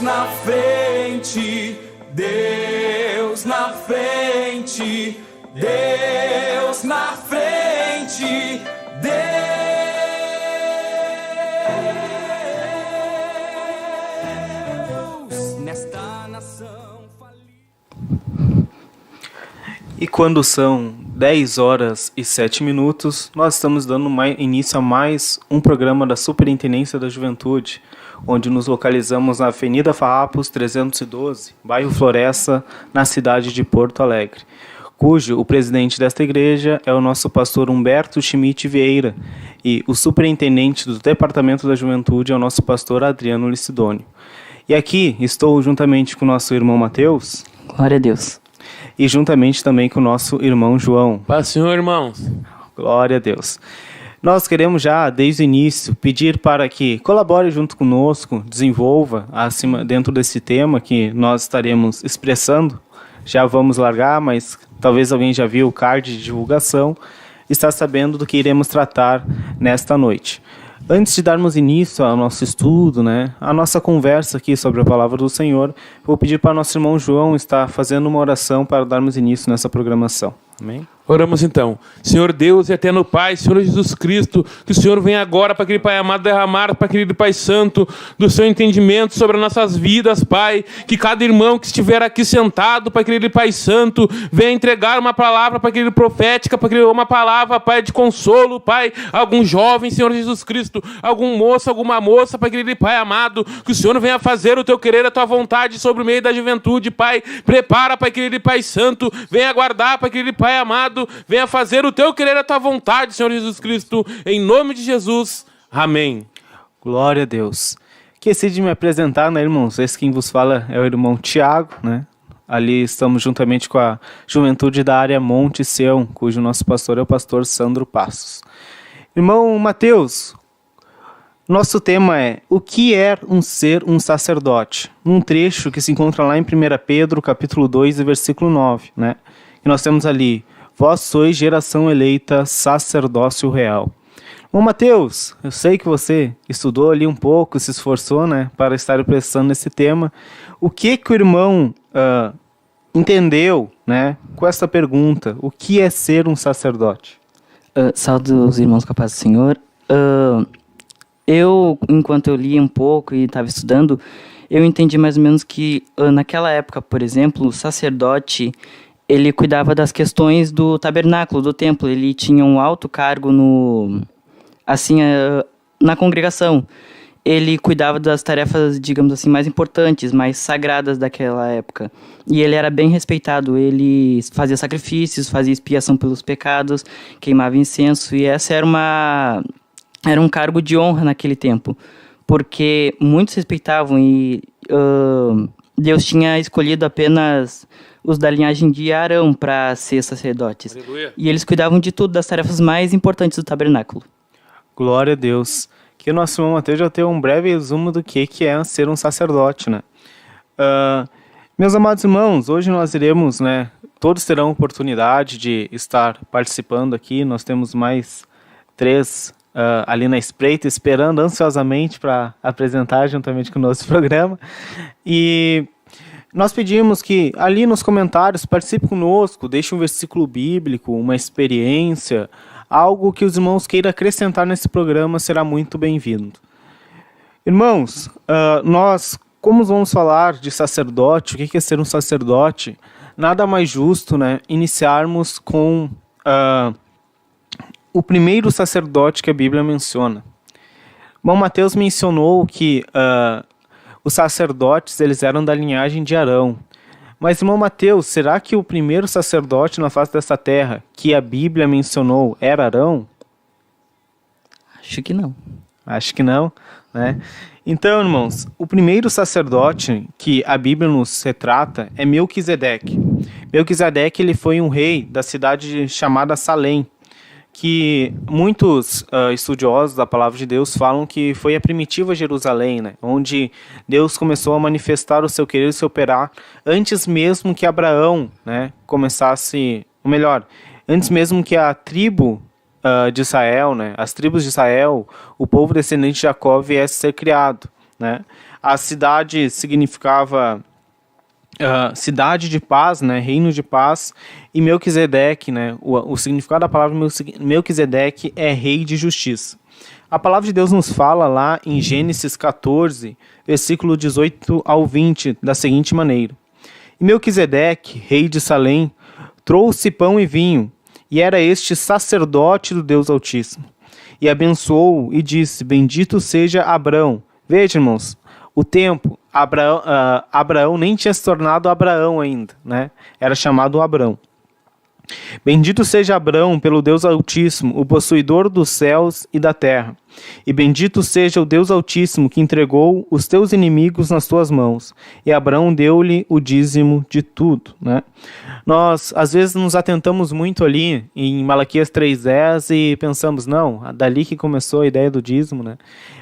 na frente, Deus na frente, Deus na frente, Deus nesta nação falida. E quando são 10h07, nós estamos dando início a mais um programa da Superintendência da Juventude, onde nos localizamos na Avenida Farrapos 312, bairro Floresta, na cidade de Porto Alegre, cujo o presidente desta igreja é o nosso pastor Humberto Schmidt Vieira e o superintendente do Departamento da Juventude é o nosso pastor Adriano Licidônio. E aqui estou juntamente com o nosso irmão Mateus. Glória a Deus. E juntamente também com o nosso irmão João. Paz, Senhor, irmãos. Glória a Deus. Nós queremos já, desde o início, pedir para que colabore junto conosco, desenvolva dentro desse tema que nós estaremos expressando. Já vamos largar, mas talvez alguém já viu o card de divulgação, está sabendo do que iremos tratar nesta noite. Antes de darmos início ao nosso estudo, a nossa conversa aqui sobre a palavra do Senhor, vou pedir para nosso irmão João estar fazendo uma oração para darmos início nessa programação. Amém? Oramos então. Senhor Deus e eterno Pai, Senhor Jesus Cristo, que o Senhor venha agora, Pai querido Pai amado, derramar, Pai querido Pai Santo, do seu entendimento sobre as nossas vidas, Pai. Que cada irmão que estiver aqui sentado, Pai querido Pai Santo, venha entregar uma palavra, Pai querido profética, Pai querido, uma palavra, Pai, de consolo, Pai. Algum jovem, Senhor Jesus Cristo, algum moço, alguma moça, Pai querido Pai amado, que o Senhor venha fazer o teu querer, a tua vontade sobre o meio da juventude, Pai. Prepara, Pai querido Pai Santo, venha guardar, Pai querido Pai amado, venha fazer o teu querer, a tua vontade, Senhor Jesus Cristo, em nome de Jesus. Amém. Glória a Deus. Esqueci de me apresentar, irmãos? Esse quem vos fala é o irmão Tiago, Ali estamos juntamente com a juventude da área Monte Sião, cujo nosso pastor é o pastor Sandro Passos. Irmão Mateus, nosso tema é: o que é ser um sacerdote? Um trecho que se encontra lá em 1 Pedro, capítulo 2, versículo 9, E nós temos ali: vós sois geração eleita, sacerdócio real. Bom, Mateus, eu sei que você estudou ali um pouco, se esforçou, para estar prestando nesse tema. O que o irmão entendeu, com essa pergunta? O que é ser um sacerdote? Saúdo os irmãos com a paz do Senhor. Enquanto eu li um pouco e estava estudando, eu entendi mais ou menos que naquela época, por exemplo, o sacerdote, ele cuidava das questões do tabernáculo, do templo. Ele tinha um alto cargo na congregação. Ele cuidava das tarefas, digamos assim, mais importantes, mais sagradas daquela época. E ele era bem respeitado. Ele fazia sacrifícios, fazia expiação pelos pecados, queimava incenso. E essa era um cargo de honra naquele tempo, porque muitos respeitavam e Deus tinha escolhido apenas os da linhagem de Arão para ser sacerdotes. Aleluia. E eles cuidavam de tudo, das tarefas mais importantes do tabernáculo. Glória a Deus. Que o nosso irmão Mateus já teve um breve resumo do que é ser um sacerdote, Meus amados irmãos, hoje nós iremos, todos terão oportunidade de estar participando aqui. Nós temos mais 3 ali na espreita, esperando ansiosamente para apresentar juntamente com o nosso programa. E nós pedimos que ali nos comentários participe conosco, deixe um versículo bíblico, uma experiência, algo que os irmãos queiram acrescentar nesse programa será muito bem-vindo. Irmãos, nós, como vamos falar de sacerdote, o que é ser um sacerdote, nada mais justo, iniciarmos com o primeiro sacerdote que a Bíblia menciona. Bom, Mateus mencionou que os sacerdotes eles eram da linhagem de Arão. Mas, irmão Mateus, será que o primeiro sacerdote na face dessa terra que a Bíblia mencionou era Arão? Acho que não. Acho que não, Então, irmãos, o primeiro sacerdote que a Bíblia nos retrata é Melquisedeque. Melquisedeque ele foi um rei da cidade chamada Salém, que muitos estudiosos da palavra de Deus falam que foi a primitiva Jerusalém, onde Deus começou a manifestar o seu querer e o seu operar antes mesmo que Abraão começasse, ou melhor, antes mesmo que a tribo de Israel, as tribos de Israel, o povo descendente de Jacó viesse a ser criado. A cidade significava cidade de paz, né, reino de paz, e Melquisedeque, né, o significado da palavra Melquisedeque é rei de justiça. A palavra de Deus nos fala lá em Gênesis 14, versículo 18 ao 20, da seguinte maneira: E Melquisedeque, rei de Salém, trouxe pão e vinho, e era este sacerdote do Deus Altíssimo. E abençoou e disse: Bendito seja Abrão. Veja, irmãos, o tempo, Abraão nem tinha se tornado Abraão ainda, né? Era chamado Abrão. Bendito seja Abrão pelo Deus Altíssimo, o possuidor dos céus e da terra. E bendito seja o Deus Altíssimo que entregou os teus inimigos nas tuas mãos. E Abrão deu-lhe o dízimo de tudo, né? Nós, às vezes, nos atentamos muito ali em Malaquias 3:10 e pensamos, não, dali que começou a ideia do dízimo, né?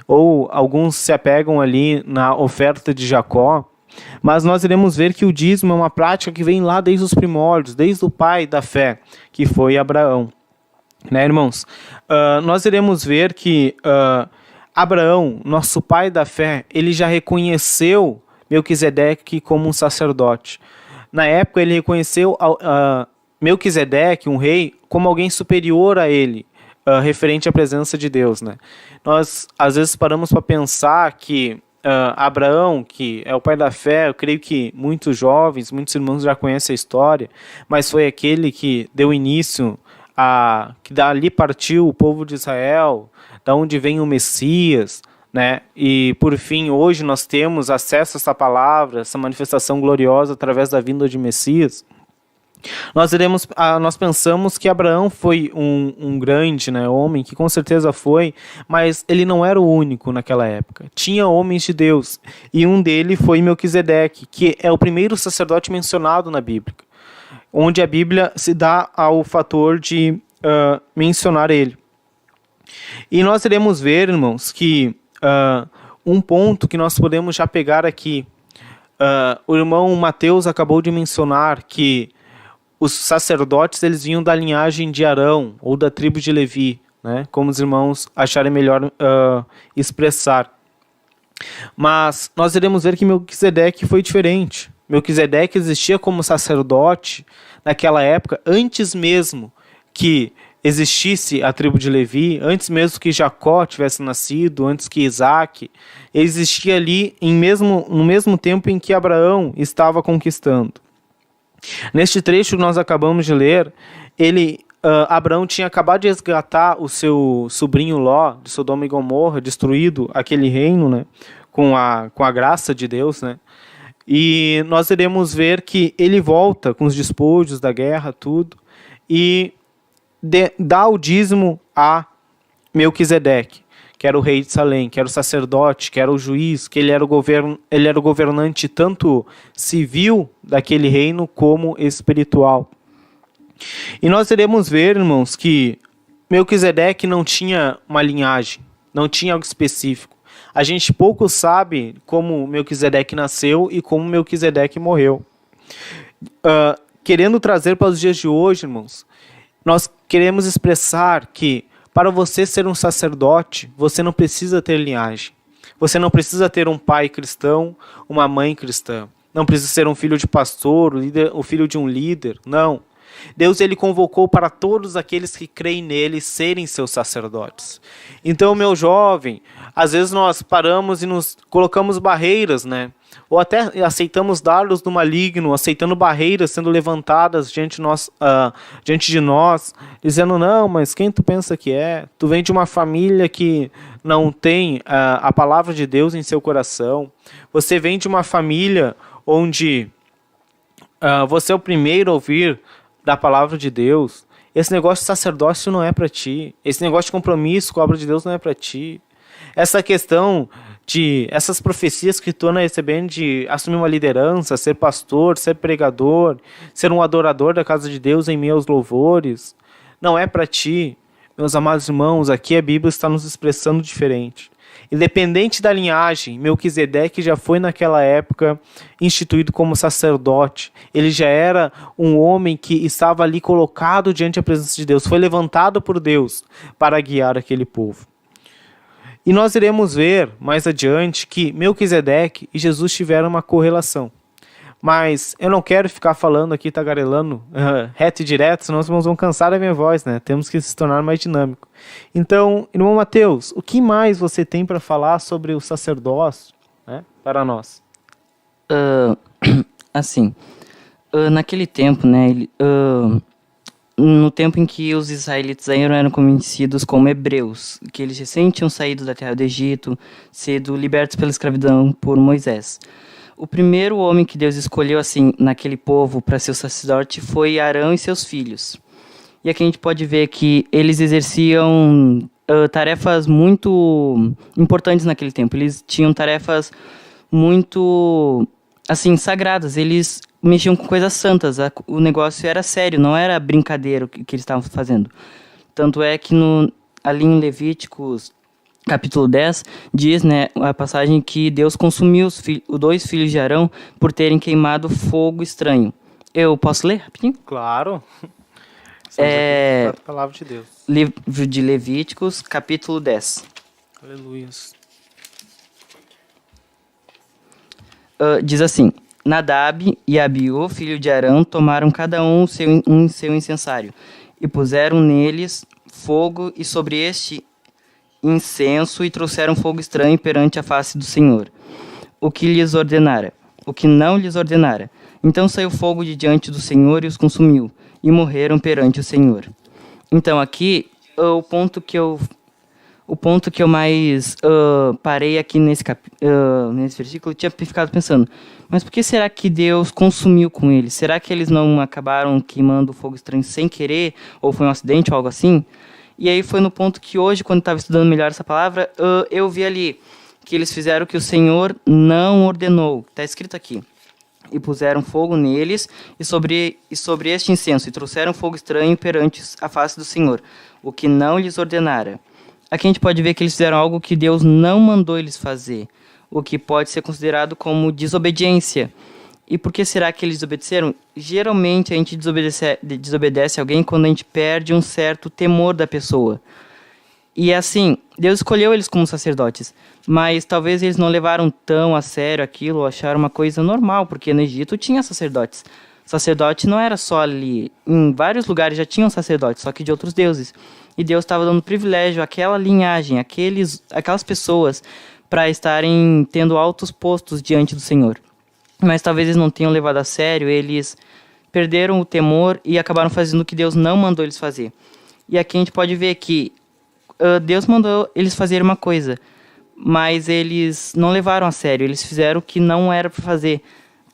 Ou alguns se apegam ali na oferta de Jacó, mas nós iremos ver que o dízimo é uma prática que vem lá desde os primórdios, desde o pai da fé, que foi Abraão. Né, irmãos? Nós iremos ver que Abraão, nosso pai da fé, ele já reconheceu Melquisedeque como um sacerdote. Na época, ele reconheceu Melquisedeque, um rei, como alguém superior a ele, referente à presença de Deus. Né? Nós, às vezes, paramos para pensar que Abraão, que é o pai da fé, eu creio que muitos jovens, muitos irmãos já conhecem a história, mas foi aquele que deu início que dali partiu o povo de Israel, da onde vem o Messias, né? E por fim, hoje nós temos acesso a essa palavra, essa manifestação gloriosa através da vinda de Messias. Nós pensamos que Abraão foi um grande, né, homem, que com certeza foi, mas ele não era o único naquela época. Tinha homens de Deus, e um deles foi Melquisedeque, que é o primeiro sacerdote mencionado na Bíblia, onde a Bíblia se dá ao fator de mencionar ele. E nós iremos ver, irmãos, que um ponto que nós podemos já pegar aqui, o irmão Mateus acabou de mencionar que os sacerdotes, eles vinham da linhagem de Arão, ou da tribo de Levi, né? Como os irmãos acharem melhor expressar. Mas nós iremos ver que Melquisedeque foi diferente. Melquisedeque existia como sacerdote naquela época, antes mesmo que existisse a tribo de Levi, antes mesmo que Jacó tivesse nascido, antes que Isaac, ele existia ali no mesmo tempo em que Abraão estava conquistando. Neste trecho que nós acabamos de ler, Abraão tinha acabado de resgatar o seu sobrinho Ló, de Sodoma e Gomorra, destruído aquele reino, né, com a graça de Deus, né? E nós iremos ver que ele volta com os despojos da guerra, tudo, e dá o dízimo a Melquisedeque, que era o rei de Salém, que era o sacerdote, que era o juiz, que ele era o governante tanto civil daquele reino como espiritual. E nós iremos ver, irmãos, que Melquisedeque não tinha uma linhagem, não tinha algo específico. A gente pouco sabe como Melquisedeque nasceu e como Melquisedeque morreu. Querendo trazer para os dias de hoje, irmãos, nós queremos expressar que para você ser um sacerdote, você não precisa ter linhagem. Você não precisa ter um pai cristão, uma mãe cristã. Não precisa ser um filho de pastor, o filho de um líder. Não. Deus, ele convocou para todos aqueles que creem nele serem seus sacerdotes. Então, meu jovem, às vezes nós paramos e nos colocamos barreiras, né? Ou até aceitamos dardos do maligno, aceitando barreiras sendo levantadas diante de nós, dizendo, não, mas quem tu pensa que é? Tu vem de uma família que não tem a palavra de Deus em seu coração. Você vem de uma família onde você é o primeiro a ouvir da palavra de Deus. Esse negócio de sacerdócio não é para ti. Esse negócio de compromisso com a obra de Deus não é para ti. Essa questão essas profecias que tu anda recebendo de assumir uma liderança, ser pastor, ser pregador, ser um adorador da casa de Deus em meio aos louvores, não é para ti. Meus amados irmãos, aqui a Bíblia está nos expressando diferente. Independente da linhagem, Melquisedeque já foi naquela época instituído como sacerdote. Ele já era um homem que estava ali colocado diante da presença de Deus. Foi levantado por Deus para guiar aquele povo. E nós iremos ver mais adiante que Melquisedeque e Jesus tiveram uma correlação. Mas eu não quero ficar falando aqui, tagarelando reto e direto, senão os irmãos vão cansar da minha voz, né? Temos que se tornar mais dinâmico. Então, irmão Mateus, o que mais você tem para falar sobre o sacerdócio, né, para nós? Assim, naquele tempo, né, no tempo em que os israelitas ainda eram conhecidos como hebreus, que eles recém tinham saído da terra do Egito, sido libertos pela escravidão por Moisés. O primeiro homem que Deus escolheu assim naquele povo para ser o sacerdote foi Arão e seus filhos. E aqui a gente pode ver que eles exerciam tarefas muito importantes naquele tempo. Eles tinham tarefas muito assim sagradas. Eles mexiam com coisas santas. O negócio era sério, não era brincadeira o que eles estavam fazendo. Tanto é que ali em Levíticos capítulo 10, diz, né, a passagem que Deus consumiu os 2 filhos de Arão por terem queimado fogo estranho. Eu posso ler rapidinho? Claro. Estamos aqui para a palavra de Deus. Livro de Levíticos, capítulo 10. Aleluia. Diz assim: Nadab e Abiú, filho de Arão, tomaram cada um seu incensário e puseram neles fogo e sobre este incenso e trouxeram fogo estranho perante a face do Senhor, o que não lhes ordenara. Então saiu fogo de diante do Senhor e os consumiu, e morreram perante o Senhor. Então aqui, o ponto que eu mais parei aqui nesse versículo, eu tinha ficado pensando, mas por que será que Deus consumiu com eles? Será que eles não acabaram queimando o fogo estranho sem querer, ou foi um acidente ou algo assim? E aí foi no ponto que hoje, quando estava estudando melhor essa palavra, eu vi ali que eles fizeram o que o Senhor não ordenou. Está escrito aqui. E puseram fogo neles e sobre este incenso, e trouxeram fogo estranho perante a face do Senhor, o que não lhes ordenara. Aqui a gente pode ver que eles fizeram algo que Deus não mandou eles fazer, o que pode ser considerado como desobediência. E por que será que eles desobedeceram? Geralmente a gente desobedece alguém quando a gente perde um certo temor da pessoa. E assim, Deus escolheu eles como sacerdotes, mas talvez eles não levaram tão a sério aquilo, ou acharam uma coisa normal, porque no Egito tinha sacerdotes. Sacerdote não era só ali, em vários lugares já tinham sacerdotes, só que de outros deuses. E Deus estava dando privilégio àquela linhagem, aquelas pessoas, para estarem tendo altos postos diante do Senhor. Mas talvez eles não tenham levado a sério, eles perderam o temor e acabaram fazendo o que Deus não mandou eles fazer. E aqui a gente pode ver que Deus mandou eles fazerem uma coisa, mas eles não levaram a sério, eles fizeram o que não era para fazer.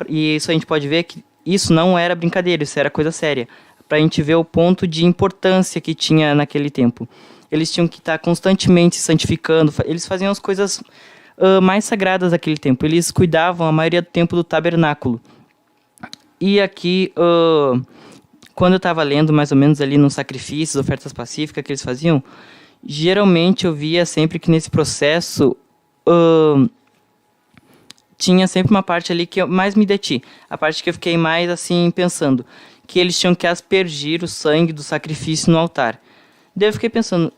E isso a gente pode ver que isso não era brincadeira, isso era coisa séria. Para a gente ver o ponto de importância que tinha naquele tempo. Eles tinham que estar constantemente se santificando, eles faziam as coisas mais sagradas daquele tempo. Eles cuidavam a maioria do tempo do tabernáculo. E aqui, quando eu estava lendo mais ou menos ali nos sacrifícios, ofertas pacíficas que eles faziam, geralmente eu via sempre que nesse processo tinha sempre uma parte ali que eu mais me deti. A parte que eu fiquei mais assim pensando, que eles tinham que aspergir o sangue do sacrifício no altar. Daí eu fiquei pensando,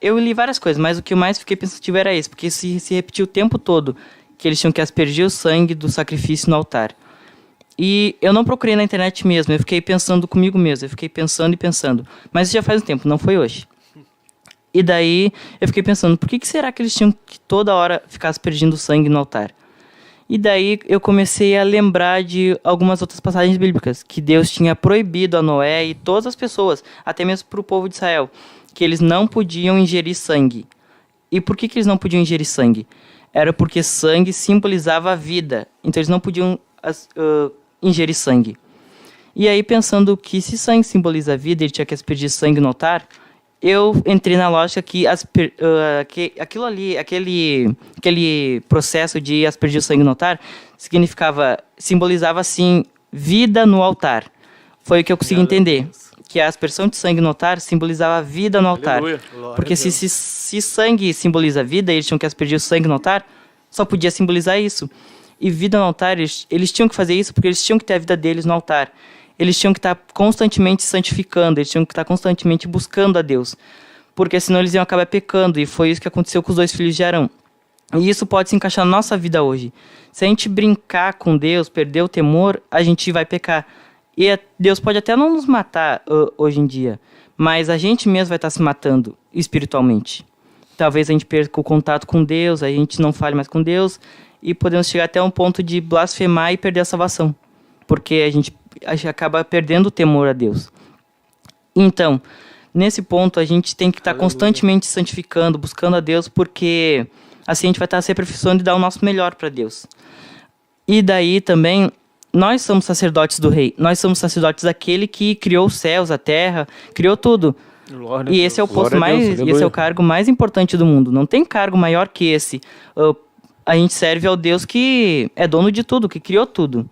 eu li várias coisas, mas o que eu mais fiquei pensativo era isso, porque se repetiu o tempo todo que eles tinham que aspergir o sangue do sacrifício no altar. E eu não procurei na internet mesmo, eu fiquei pensando comigo mesmo, eu fiquei pensando e pensando, mas isso já faz um tempo, não foi hoje. E daí eu fiquei pensando, por que será que eles tinham que toda hora ficar aspergindo sangue no altar? E daí eu comecei a lembrar de algumas outras passagens bíblicas, que Deus tinha proibido a Noé e todas as pessoas, até mesmo para o povo de Israel, que eles não podiam ingerir sangue. E por que eles não podiam ingerir sangue? Era porque sangue simbolizava a vida, então eles não podiam ingerir sangue. E aí pensando que se sangue simboliza a vida, ele tinha que aspergir sangue no altar, eu entrei na lógica que aquilo ali, aquele processo de aspergir o sangue no altar simbolizava assim vida no altar. Foi o que eu consegui entender, que a aspersão de sangue no altar simbolizava a vida no altar. Aleluia. Porque se sangue simboliza vida, eles tinham que aspergir o sangue no altar, só podia simbolizar isso. E vida no altar, eles tinham que fazer isso porque eles tinham que ter a vida deles no altar. Eles tinham que estar constantemente santificando, eles tinham que estar constantemente buscando a Deus. porque senão eles iam acabar pecando, e foi isso que aconteceu com os 2 filhos de Arão. E isso pode se encaixar na nossa vida hoje. Se a gente brincar com Deus, perder o temor, a gente vai pecar. E Deus pode até não nos matar hoje em dia, mas a gente mesmo vai estar se matando espiritualmente. Talvez a gente perca o contato com Deus, a gente não fale mais com Deus, e podemos chegar até um ponto de blasfemar e perder a salvação, porque a gente acaba perdendo o temor a Deus. Então, nesse ponto, a gente tem que estar constantemente santificando, buscando a Deus, porque assim a gente vai estar se aperfeiçoando e dar o nosso melhor para Deus. E daí também, nós somos sacerdotes do Rei. Nós somos sacerdotes daquele que criou os céus, a terra, criou tudo. Glória a E Deus. esse é o posto Glória a Deus, mais, aleluia. esse é o cargo mais importante do mundo. Não tem cargo maior que esse. A gente serve ao Deus que é dono de tudo, que criou tudo.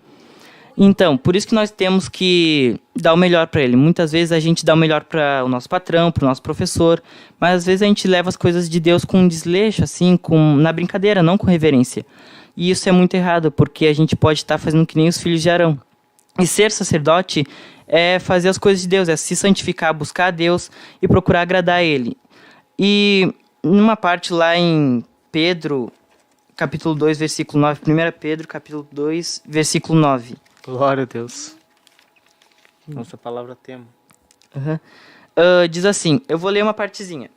Então, por isso que nós temos que dar o melhor para ele. Muitas vezes a gente dá o melhor para o nosso patrão, para o nosso professor, mas às vezes a gente leva as coisas de Deus com desleixo, assim, na brincadeira, não com reverência. E isso é muito errado, porque a gente pode estar fazendo que nem os filhos de Arão. E ser sacerdote é fazer as coisas de Deus, é se santificar, buscar a Deus e procurar agradar a Ele. E numa parte lá em Pedro, capítulo 2, versículo 9, 1 Pedro, capítulo 2, versículo 9. Glória a Deus. Nossa palavra tema. Diz assim, eu vou ler uma partezinha.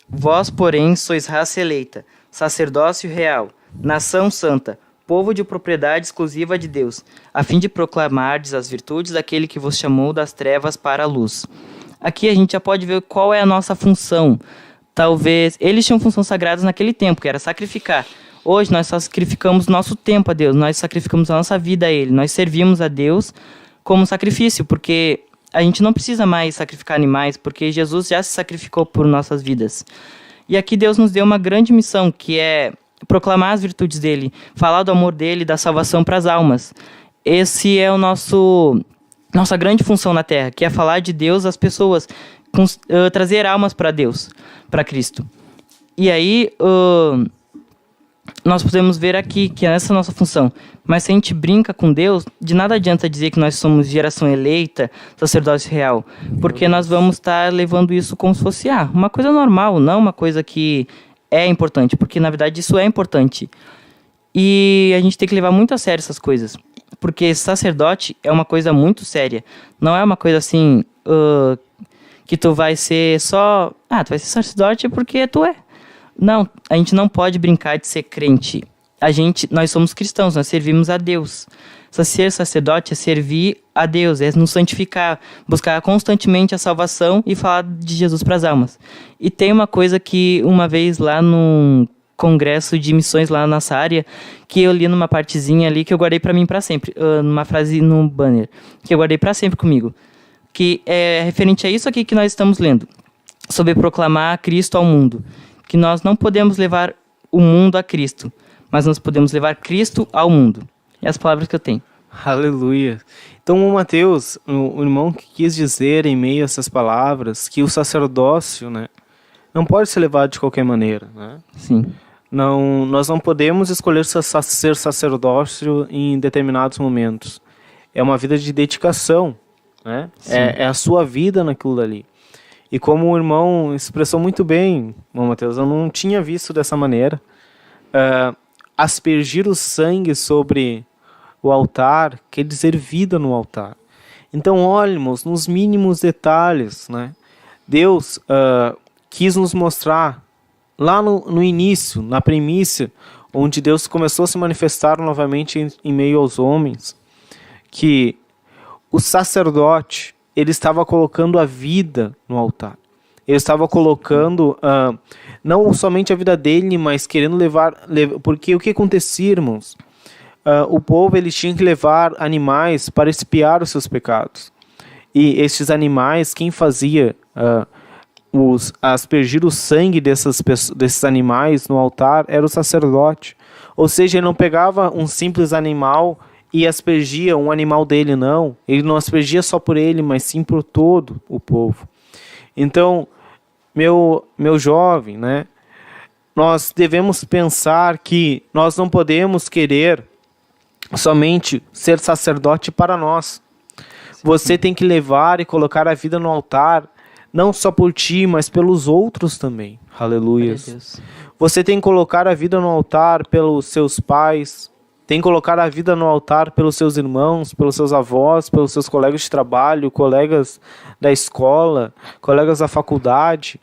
Vós, porém, sois raça eleita, sacerdócio real, nação santa, povo de propriedade exclusiva de Deus, a fim de proclamardes as virtudes daquele que vos chamou das trevas para a luz. Aqui a gente já pode ver qual é a nossa função. Talvez eles tinham funções sagradas naquele tempo, que era sacrificar. Hoje nós sacrificamos nosso tempo a Deus, nós sacrificamos a nossa vida a Ele, nós servimos a Deus como sacrifício, porque a gente não precisa mais sacrificar animais, porque Jesus já se sacrificou por nossas vidas. E aqui Deus nos deu uma grande missão, que é proclamar as virtudes dele, falar do amor dele, da salvação para as almas. Esse é nossa grande função na Terra, que é falar de Deus às pessoas, trazer almas para Deus, para Cristo. E aí nós podemos ver aqui que é essa a nossa função. Mas se a gente brinca com Deus, de nada adianta dizer que nós somos geração eleita, sacerdócio real, porque nós vamos estar levando isso como se fosse uma coisa normal, não uma coisa que é importante, porque na verdade isso é importante. E a gente tem que levar muito a sério essas coisas, porque sacerdote é uma coisa muito séria. Não é uma coisa assim que tu vai ser só... tu vai ser sacerdote porque tu é. Não, a gente não pode brincar de ser crente. Nós somos cristãos, nós servimos a Deus. Ser sacerdote é servir a Deus, é nos santificar, buscar constantemente a salvação e falar de Jesus para as almas. E tem uma coisa que uma vez lá num congresso de missões lá nessa área, que eu li numa partezinha ali que eu guardei para mim para sempre, numa frase no banner, que eu guardei para sempre comigo, que é referente a isso aqui que nós estamos lendo, sobre proclamar Cristo ao mundo, que nós não podemos levar o mundo a Cristo, mas nós podemos levar Cristo ao mundo. É as palavras que eu tenho. Aleluia. Então, o Mateus, o irmão que quis dizer em meio a essas palavras que o sacerdócio, né, não pode ser levado de qualquer maneira, né? Sim. Não, nós não podemos escolher ser sacerdócio em determinados momentos. É uma vida de dedicação, né? É a sua vida naquilo dali. E como o irmão expressou muito bem, Mateus, eu não tinha visto dessa maneira. Aspergir o sangue sobre o altar quer dizer vida no altar. Então, olhemos nos mínimos detalhes, né? Deus quis nos mostrar lá no início, na primícia, onde Deus começou a se manifestar novamente em meio aos homens, que o sacerdote, ele estava colocando a vida no altar. Ele estava colocando não somente a vida dele, mas querendo levar... Porque o que acontecia, irmãos? O povo ele tinha que levar animais para expiar os seus pecados. E estes animais, quem fazia aspergir o sangue desses animais no altar era o sacerdote. Ou seja, ele não pegava um simples animal e aspergia um animal dele, não. Ele não aspergia só por ele, mas sim por todo o povo. Então, meu jovem, né? Nós devemos pensar que nós não podemos querer somente ser sacerdote para nós. Você tem que levar e colocar a vida no altar, não só por ti, mas pelos outros também. Aleluia. Você tem que colocar a vida no altar pelos seus pais, tem que colocar a vida no altar pelos seus irmãos, pelos seus avós, pelos seus colegas de trabalho, colegas da escola, colegas da faculdade.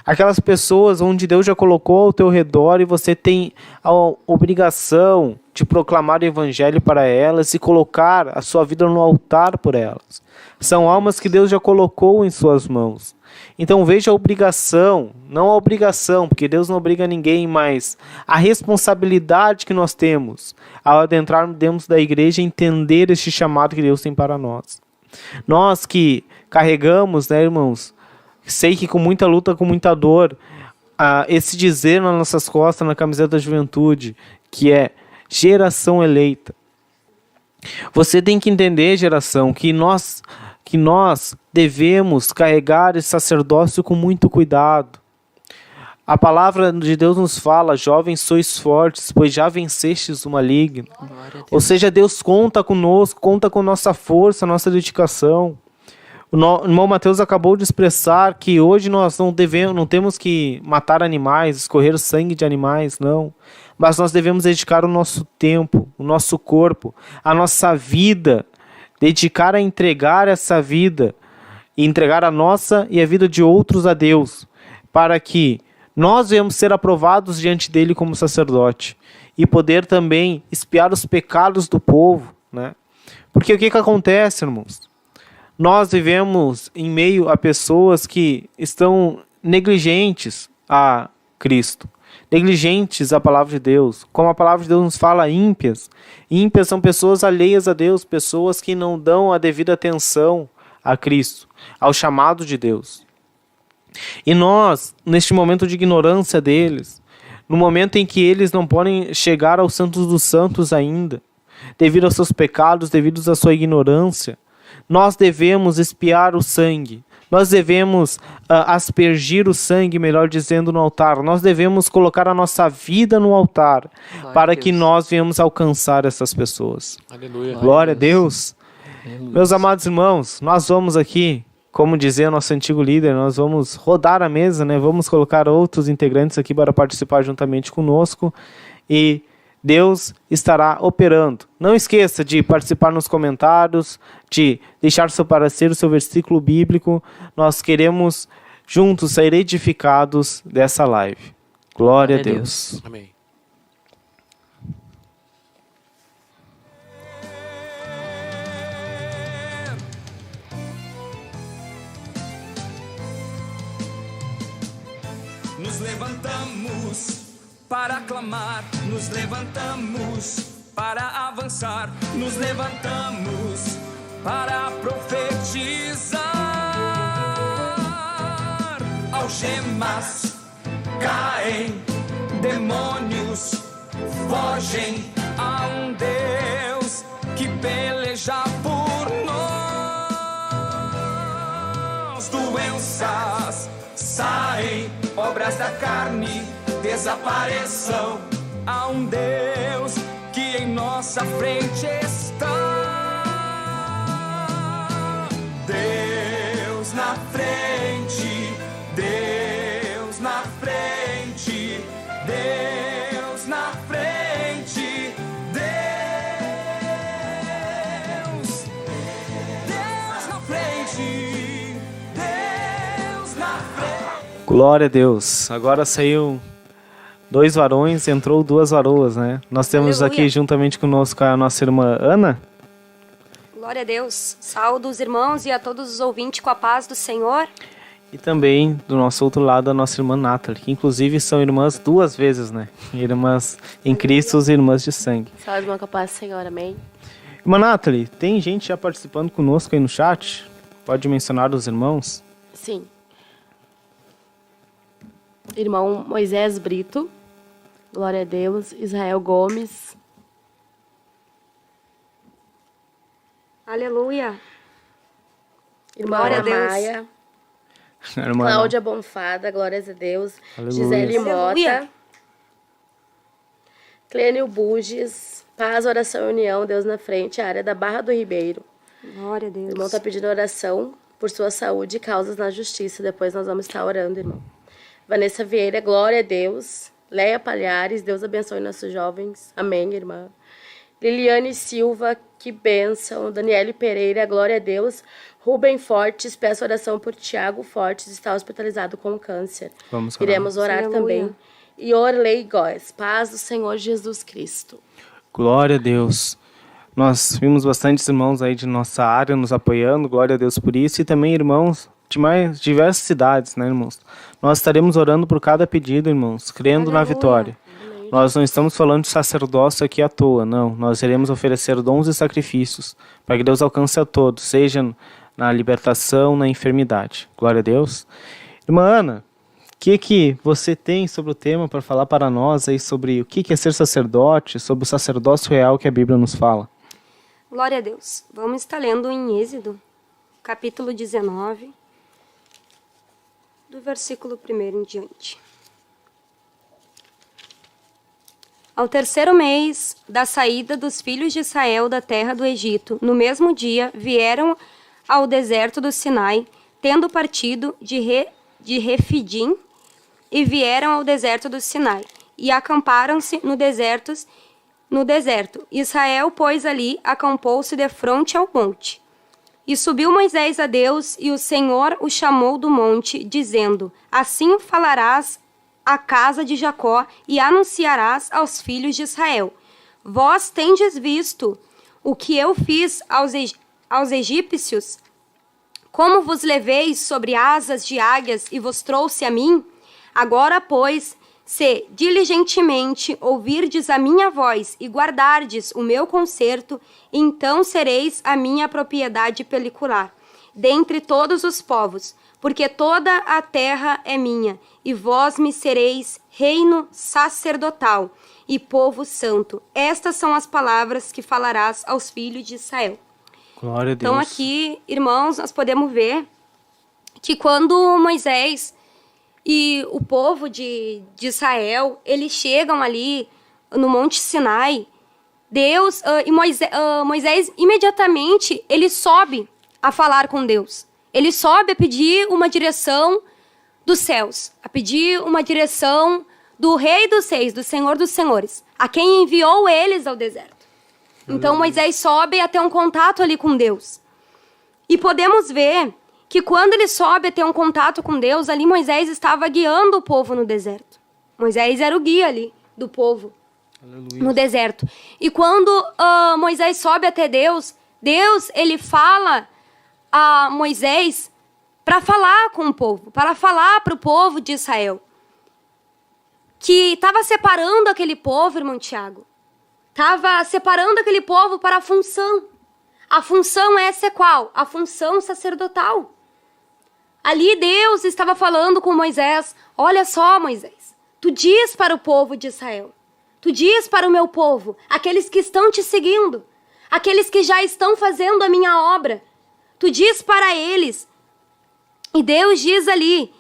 Aquelas pessoas onde Deus já colocou ao teu redor e você tem a obrigação de proclamar o evangelho para elas e colocar a sua vida no altar por elas. São almas que Deus já colocou em suas mãos. Então veja a obrigação, não a obrigação, porque Deus não obriga ninguém, mas a responsabilidade que nós temos ao adentrarmos dentro da igreja e entender este chamado que Deus tem para nós. Nós que carregamos, né, irmãos, sei que com muita luta, com muita dor, esse dizer nas nossas costas, na camiseta da juventude, que é geração eleita. Você tem que entender, geração, que nós devemos carregar esse sacerdócio com muito cuidado. A palavra de Deus nos fala: jovens, sois fortes, pois já vencestes o maligno. Ou seja, Deus conta conosco, conta com nossa força, nossa dedicação. O irmão Mateus acabou de expressar que hoje nós não temos que matar animais, escorrer o sangue de animais, não. Mas nós devemos dedicar o nosso tempo, o nosso corpo, a nossa vida, dedicar a entregar essa vida, e entregar a nossa e a vida de outros a Deus, para que nós venhamos ser aprovados diante dele como sacerdote e poder também expiar os pecados do povo, né? Porque o que acontece, irmãos? Nós vivemos em meio a pessoas que estão negligentes a Cristo, negligentes à palavra de Deus. Como a palavra de Deus nos fala, ímpias. Ímpias são pessoas alheias a Deus, pessoas que não dão a devida atenção a Cristo, ao chamado de Deus. E nós, neste momento de ignorância deles, no momento em que eles não podem chegar aos santos dos santos ainda, devido aos seus pecados, devido à sua ignorância, nós devemos expiar o sangue, nós devemos aspergir o sangue, melhor dizendo, no altar. Nós devemos colocar a nossa vida no altar, para que nós venhamos alcançar essas pessoas. Aleluia. Glória a Deus. Meus amados irmãos, nós vamos aqui, como dizia nosso antigo líder, nós vamos rodar a mesa, né? Vamos colocar outros integrantes aqui para participar juntamente conosco e Deus estará operando. Não esqueça de participar nos comentários, de deixar seu parecer, o seu versículo bíblico. Nós queremos juntos sair edificados dessa live. Glória a Deus. Amém. Nos levantamos para clamar, nos levantamos para avançar, nos levantamos para profetizar. Algemas caem, demônios fogem, a um Deus que peleja por nós. Doenças saem, obras da carne desapareçam, há um Deus que em nossa frente está. Deus na frente, Deus na frente, Deus na frente, Deus na frente, Deus na frente. Glória a Deus. Agora saiu 2 varões, entrou 2 varoas, né? Nós temos Aleluia. aqui juntamente conosco a nossa irmã Ana. Glória a Deus. Saúdo os irmãos e a todos os ouvintes com a paz do Senhor. E também, do nosso outro lado, a nossa irmã Nathalie, que inclusive são irmãs 2 vezes, né? Irmãs em Cristo e irmãs de sangue. Saúde, irmã, com a paz do Senhor, amém. Irmã Nathalie, tem gente já participando conosco aí no chat? Pode mencionar os irmãos? Sim. Irmão Moisés Brito, glória a Deus. Israel Gomes, Aleluia. irmã Glória a Ana Deus. Maia, Irmã Cláudia Bonfada, glórias a Deus. Aleluia. Gisele Aleluia. Mota, Clênio Buges, Paz, Oração e União, Deus na frente, a área da Barra do Ribeiro. Glória a O Deus. irmão está pedindo oração por sua saúde e causas na justiça. Depois nós vamos estar orando, irmão. Vanessa Vieira, glória a Deus. Leia Palhares, Deus abençoe nossos jovens. Amém, irmã. Liliane Silva, que bênção. Daniele Pereira, glória a Deus. Rubem Fortes, peço oração por Tiago Fortes, está hospitalizado com câncer. Vamos orar. Iremos orar Aleluia. também. E Orley Góes, paz do Senhor Jesus Cristo. Glória a Deus. Nós vimos bastantes irmãos aí de nossa área nos apoiando, glória a Deus por isso, e também irmãos de mais diversas cidades, né, irmãos? Nós estaremos orando por cada pedido, irmãos, crendo na Aleluia. vitória. Nós não estamos falando de sacerdócio aqui à toa, não. Nós iremos oferecer dons e sacrifícios para que Deus alcance a todos, seja na libertação, na enfermidade. Glória a Deus. Irmã Ana, o que você tem sobre o tema para falar para nós aí sobre o que é ser sacerdote, sobre o sacerdócio real que a Bíblia nos fala? Glória a Deus. Vamos estar lendo em Êxodo, capítulo 19, do versículo 1 em diante. Ao terceiro mês da saída dos filhos de Israel da terra do Egito, no mesmo dia vieram ao deserto do Sinai, tendo partido de Refidim, e vieram ao deserto do Sinai, e acamparam-se no deserto. Israel, pois, ali acampou-se defronte ao monte. E subiu Moisés a Deus, e o Senhor o chamou do monte, dizendo: Assim falarás à casa de Jacó, e anunciarás aos filhos de Israel: Vós tendes visto o que eu fiz aos egípcios, como vos levei sobre asas de águias e vos trouxe a mim? Agora, pois, se diligentemente ouvirdes a minha voz e guardardes o meu concerto, então sereis a minha propriedade peculiar dentre todos os povos, porque toda a terra é minha, e vós me sereis reino sacerdotal e povo santo. Estas são as palavras que falarás aos filhos de Israel. Glória a Deus. Então aqui, irmãos, nós podemos ver que quando Moisés e o povo de Israel, eles chegam ali no Monte Sinai, Deus e Moisés imediatamente ele sobe a falar com Deus. Ele sobe a pedir uma direção dos céus, a pedir uma direção do Rei dos Reis, do Senhor dos Senhores, a quem enviou eles ao deserto. Então Moisés sobe a ter um contato ali com Deus. E podemos ver que quando ele sobe a ter um contato com Deus, ali Moisés estava guiando o povo no deserto. Moisés era o guia ali do povo. Aleluia. No deserto. E quando Moisés sobe até Deus, ele fala a Moisés para falar com o povo, para falar para o povo de Israel, que estava separando aquele povo, irmão Tiago, estava separando aquele povo para a função. A função essa é qual? A função sacerdotal. Ali Deus estava falando com Moisés: olha só, Moisés, tu diz para o povo de Israel, tu diz para o meu povo, aqueles que estão te seguindo, aqueles que já estão fazendo a minha obra, tu diz para eles, e Deus diz ali: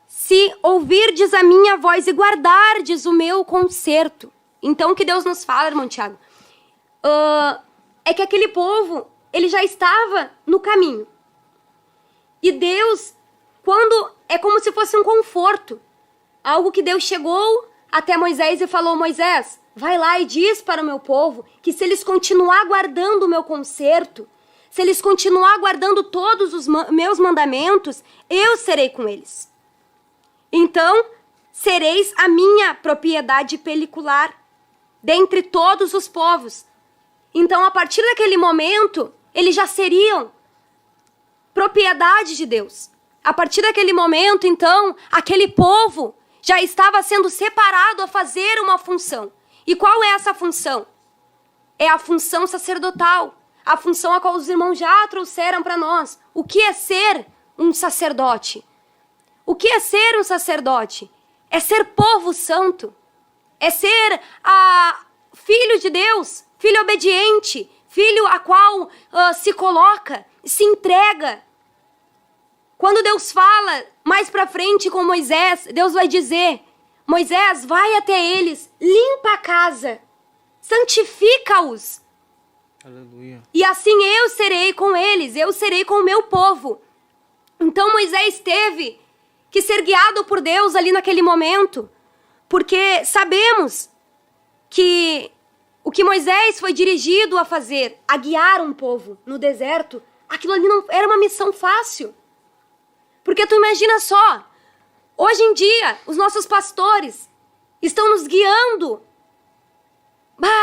se ouvirdes a minha voz e guardardes o meu concerto. Então o que Deus nos fala, irmão Tiago, é que aquele povo, ele já estava no caminho. E Deus, quando é como se fosse um conforto, algo que Deus chegou até Moisés e falou: Moisés, vai lá e diz para o meu povo que se eles continuar guardando o meu concerto, se eles continuar guardando todos os meus mandamentos, eu serei com eles. Então, sereis a minha propriedade peculiar dentre todos os povos. Então, a partir daquele momento, eles já seriam propriedade de Deus. A partir daquele momento, então, aquele povo já estava sendo separado a fazer uma função. E qual é essa função? É a função sacerdotal. A função a qual os irmãos já trouxeram para nós. O que é ser um sacerdote? O que é ser um sacerdote? É ser povo santo. É ser filho de Deus, filho obediente, filho a qual se coloca, se entrega. Quando Deus fala mais para frente com Moisés, Deus vai dizer: Moisés, vai até eles, limpa a casa, santifica-os. Aleluia. E assim eu serei com eles, eu serei com o meu povo. Então Moisés teve que ser guiado por Deus ali naquele momento, porque sabemos que o que Moisés foi dirigido a fazer, a guiar um povo no deserto, aquilo ali não era uma missão fácil. Porque tu imagina só, hoje em dia, os nossos pastores estão nos guiando.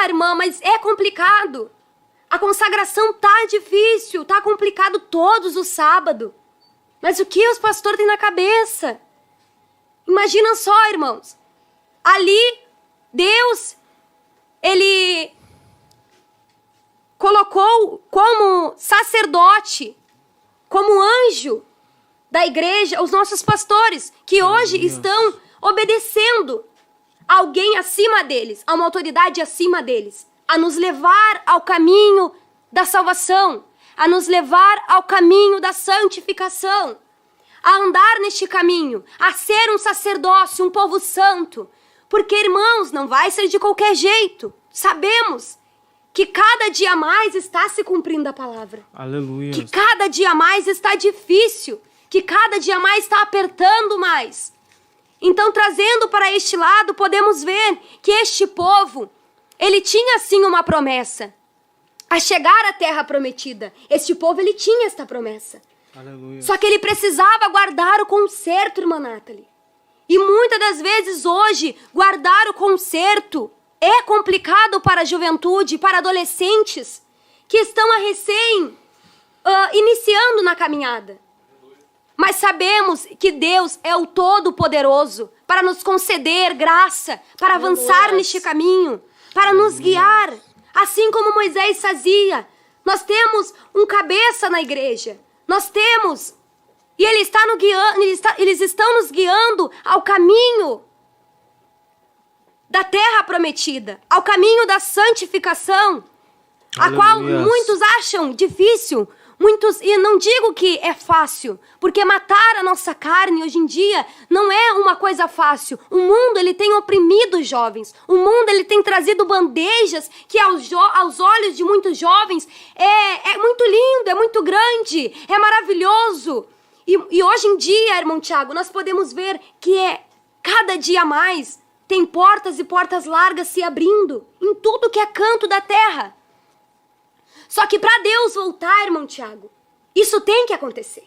Irmã, mas é complicado. A consagração tá difícil, tá complicado todos os sábados. Mas o que os pastores têm na cabeça? Imagina só, irmãos. Ali, Deus, Ele colocou como sacerdote, como anjo da igreja, os nossos pastores, que hoje estão obedecendo alguém acima deles, a uma autoridade acima deles, a nos levar ao caminho da salvação, a nos levar ao caminho da santificação, a andar neste caminho, a ser um sacerdócio, um povo santo. Porque, irmãos, não vai ser de qualquer jeito. Sabemos que cada dia mais está se cumprindo a palavra. Aleluia. Que cada dia mais está difícil, que cada dia mais está apertando mais. Então, trazendo para este lado, podemos ver que este povo, ele tinha sim uma promessa. A chegar à terra prometida. Este povo, ele tinha esta promessa. Aleluia. Só que ele precisava guardar o conserto, irmã Nathalie. E muitas das vezes hoje, guardar o conserto é complicado para a juventude, para adolescentes que estão iniciando na caminhada. Mas sabemos que Deus é o Todo-Poderoso para nos conceder graça, para avançar neste caminho, para nos guiar, assim como Moisés fazia. Nós temos um cabeça na igreja, nós temos, e eles estão nos guiando ao caminho da terra prometida, ao caminho da santificação, a qual muitos acham difícil. Muitos, e não digo que é fácil, porque matar a nossa carne hoje em dia não é uma coisa fácil. O mundo, ele tem oprimido os jovens. O mundo, ele tem trazido bandejas que aos olhos de muitos jovens é muito lindo, é muito grande, é maravilhoso. E hoje em dia, irmão Tiago, nós podemos ver que cada dia mais tem portas e portas largas se abrindo em tudo que é canto da terra. Só que para Deus voltar, irmão Tiago, isso tem que acontecer.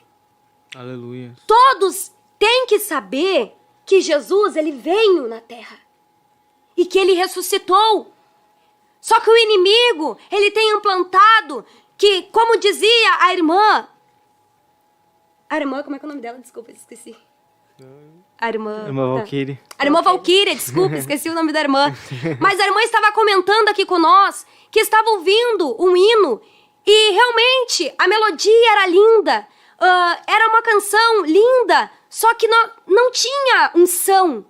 Aleluia. Todos têm que saber que Jesus, ele veio na terra e que ele ressuscitou. Só que o inimigo, ele tem implantado que, como dizia a irmã, como é que é o nome dela? Desculpa, esqueci. A irmã Valquíria. A irmã Valquíria, desculpa, esqueci o nome da irmã. Mas a irmã estava comentando aqui com nós que estava ouvindo um hino e realmente a melodia era linda, era uma canção linda, só que não tinha unção,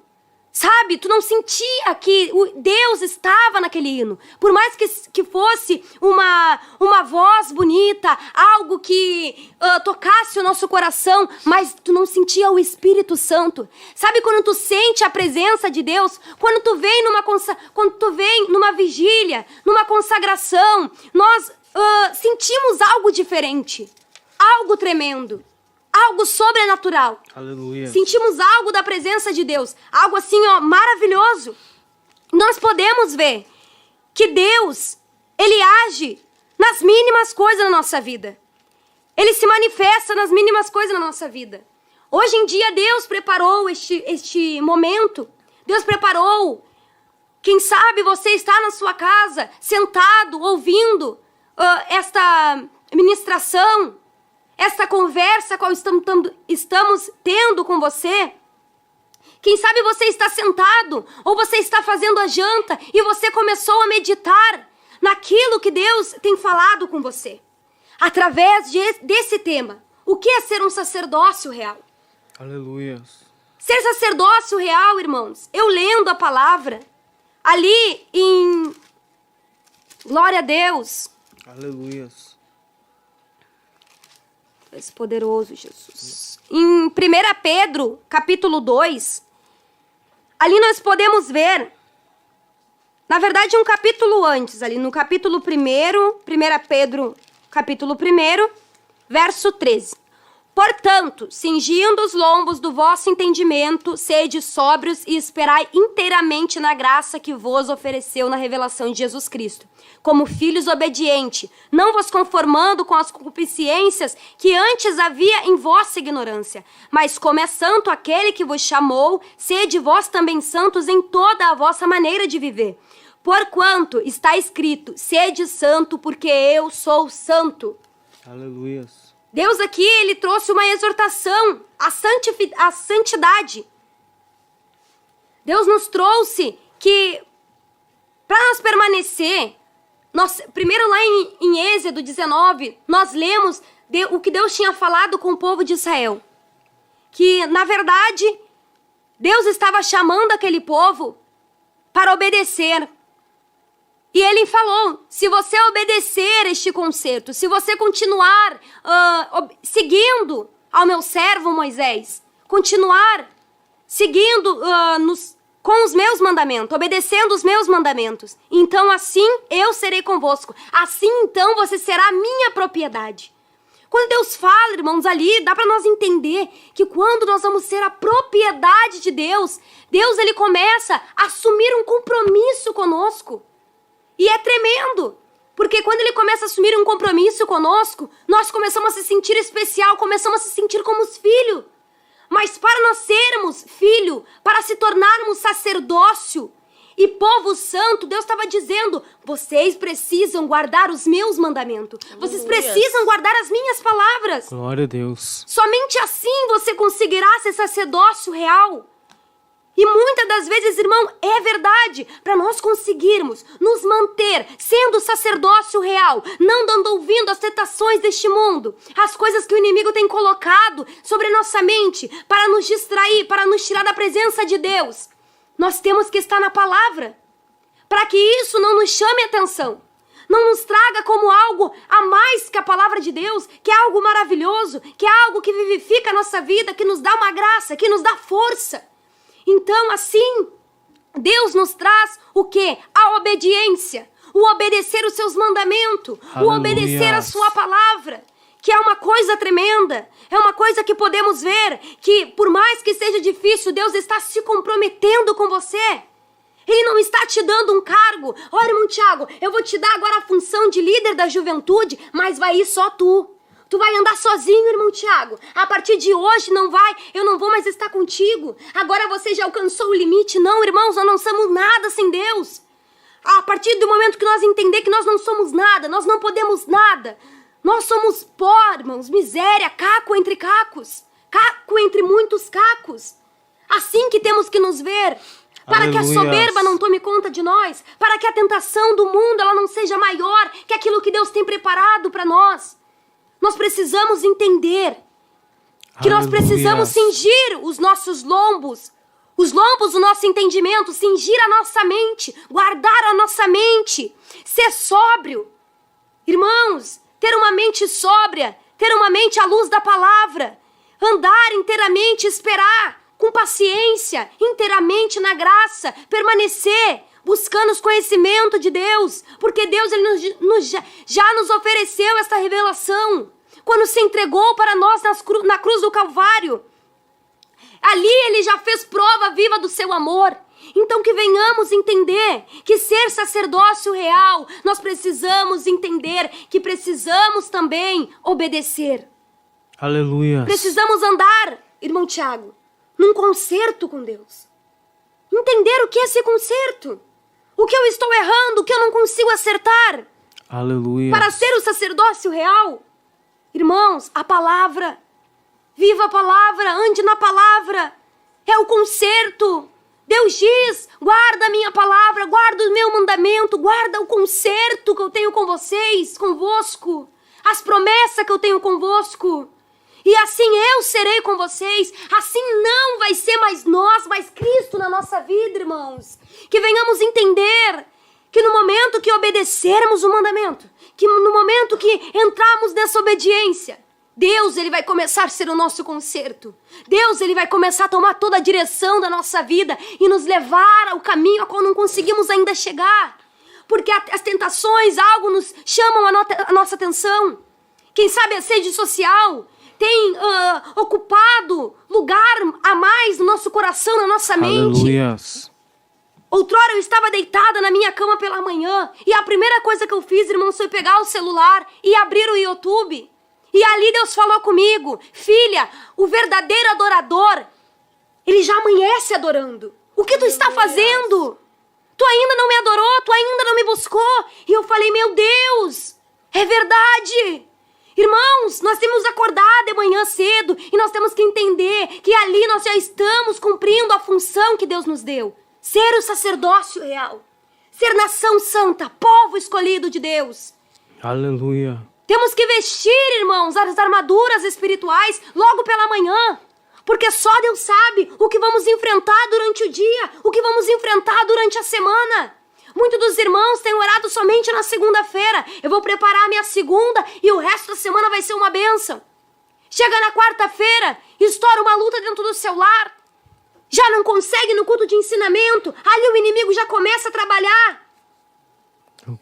sabe? Tu não sentia que Deus estava naquele hino. Por mais que fosse uma voz bonita, algo que tocasse o nosso coração, mas tu não sentia o Espírito Santo. Sabe quando tu sente a presença de Deus? Quando tu vem numa vigília, numa consagração, nós sentimos algo diferente, algo tremendo. Algo sobrenatural. Aleluia. Sentimos algo da presença de Deus. Algo assim, maravilhoso. Nós podemos ver que Deus, ele age nas mínimas coisas da nossa vida. Ele se manifesta nas mínimas coisas da nossa vida. Hoje em dia, Deus preparou este momento. Deus preparou. Quem sabe você está na sua casa, sentado, ouvindo esta ministração, esta conversa qual estamos tendo com você. Quem sabe você está sentado ou você está fazendo a janta e você começou a meditar naquilo que Deus tem falado com você. Através desse tema, o que é ser um sacerdócio real? Aleluia. Ser sacerdócio real, irmãos, eu lendo a palavra, ali em... Glória a Deus. Aleluia. És poderoso, Jesus. Em 1 Pedro, capítulo 2, ali nós podemos ver, na verdade, um capítulo antes, ali no capítulo 1, 1 Pedro, capítulo 1, verso 13. Portanto, cingindo os lombos do vosso entendimento, sede sóbrios e esperai inteiramente na graça que vos ofereceu na revelação de Jesus Cristo. Como filhos obedientes, não vos conformando com as concupiscências que antes havia em vossa ignorância, mas como é santo aquele que vos chamou, sede vós também santos em toda a vossa maneira de viver. Porquanto está escrito, sede santo, porque eu sou santo. Aleluia. Deus aqui, ele trouxe uma exortação à santidade. Deus nos trouxe que, para nós permanecer, primeiro lá em Êxodo 19, nós lemos o que Deus tinha falado com o povo de Israel. Que, na verdade, Deus estava chamando aquele povo para obedecer. E ele falou, se você obedecer este concerto, se você continuar seguindo ao meu servo Moisés, continuar seguindo com os meus mandamentos, obedecendo os meus mandamentos, então assim eu serei convosco, assim então você será minha propriedade. Quando Deus fala, irmãos, ali dá para nós entender que quando nós vamos ser a propriedade de Deus, Deus ele começa a assumir um compromisso conosco. E é tremendo, porque quando ele começa a assumir um compromisso conosco, nós começamos a se sentir especial, começamos a se sentir como os filhos. Mas para nós sermos filho, para se tornarmos sacerdócio e povo santo, Deus estava dizendo, vocês precisam guardar os meus mandamentos. Vocês precisam guardar as minhas palavras. Glória a Deus. Somente assim você conseguirá ser sacerdócio real. E muitas das vezes, irmão, é verdade, para nós conseguirmos nos manter sendo sacerdócio real, não dando ouvindo às tentações deste mundo, as coisas que o inimigo tem colocado sobre nossa mente para nos distrair, para nos tirar da presença de Deus. Nós temos que estar na palavra, para que isso não nos chame atenção, não nos traga como algo a mais que a palavra de Deus, que é algo maravilhoso, que é algo que vivifica a nossa vida, que nos dá uma graça, que nos dá força. Então, assim, Deus nos traz o quê? A obediência, o obedecer os seus mandamentos, o obedecer a sua palavra, que é uma coisa tremenda, é uma coisa que podemos ver, que por mais que seja difícil, Deus está se comprometendo com você. Ele não está te dando um cargo. Olha, irmão Tiago, eu vou te dar agora a função de líder da juventude, mas vai ir só tu. Tu vai andar sozinho, irmão Tiago. A partir de hoje eu não vou mais estar contigo. Agora você já alcançou o limite. Não, irmãos, nós não somos nada sem Deus. A partir do momento que nós entender que nós não somos nada, nós não podemos nada. Nós somos pó, irmãos, miséria, caco entre cacos. Caco entre muitos cacos. Assim que temos que nos ver. Para que a soberba não tome conta de nós. Para que a tentação do mundo ela não seja maior que aquilo que Deus tem preparado para nós. Nós precisamos entender que nós precisamos cingir os nossos lombos, os lombos do nosso entendimento, cingir a nossa mente, guardar a nossa mente, ser sóbrio. Irmãos, ter uma mente sóbria, ter uma mente à luz da palavra, andar inteiramente, esperar com paciência, inteiramente na graça, permanecer buscando os conhecimentos de Deus, porque Deus ele já nos ofereceu esta revelação, quando se entregou para nós na cruz do Calvário. Ali ele já fez prova viva do seu amor. Então que venhamos entender que ser sacerdócio real, nós precisamos entender que precisamos também obedecer. Aleluia. Precisamos andar, irmão Tiago, num concerto com Deus. Entender o que é esse concerto. O que eu estou errando, o que eu não consigo acertar. Aleluia. Para ser o sacerdócio real. Irmãos, a palavra. Viva a palavra, ande na palavra. É o concerto. Deus diz, guarda a minha palavra, guarda o meu mandamento, guarda o concerto que eu tenho com vocês, convosco. As promessas que eu tenho convosco. E assim eu serei com vocês. Assim não vai ser mais nós, mas Cristo na nossa vida, irmãos. Que venhamos entender que no momento que obedecermos o mandamento, que no momento que entrarmos nessa obediência, Deus ele vai começar a ser o nosso conserto. Deus ele vai começar a tomar toda a direção da nossa vida e nos levar ao caminho a qual não conseguimos ainda chegar. Porque as tentações, algo nos chamam a nossa atenção. Quem sabe a sede social. tem ocupado lugar a mais no nosso coração, na nossa mente. Aleluias. Outrora eu estava deitada na minha cama pela manhã e a primeira coisa que eu fiz, irmãos, foi pegar o celular e abrir o YouTube. E ali Deus falou comigo: filha, o verdadeiro adorador, ele já amanhece adorando. O que tu está fazendo? Tu ainda não me adorou, tu ainda não me buscou. E eu falei: meu Deus, é verdade. Irmãos, nós temos que acordar de manhã cedo e nós temos que entender que ali nós já estamos cumprindo a função que Deus nos deu. Ser o sacerdócio real. Ser nação santa, povo escolhido de Deus. Aleluia. Temos que vestir, irmãos, as armaduras espirituais logo pela manhã. Porque só Deus sabe o que vamos enfrentar durante o dia, o que vamos enfrentar durante a semana. Muitos dos irmãos têm orado somente na segunda-feira. Eu vou preparar a minha segunda e o resto da semana vai ser uma bênção. Chega na quarta-feira, estoura uma luta dentro do seu lar. Já não consegue no culto de ensinamento. Ali o inimigo já começa a trabalhar.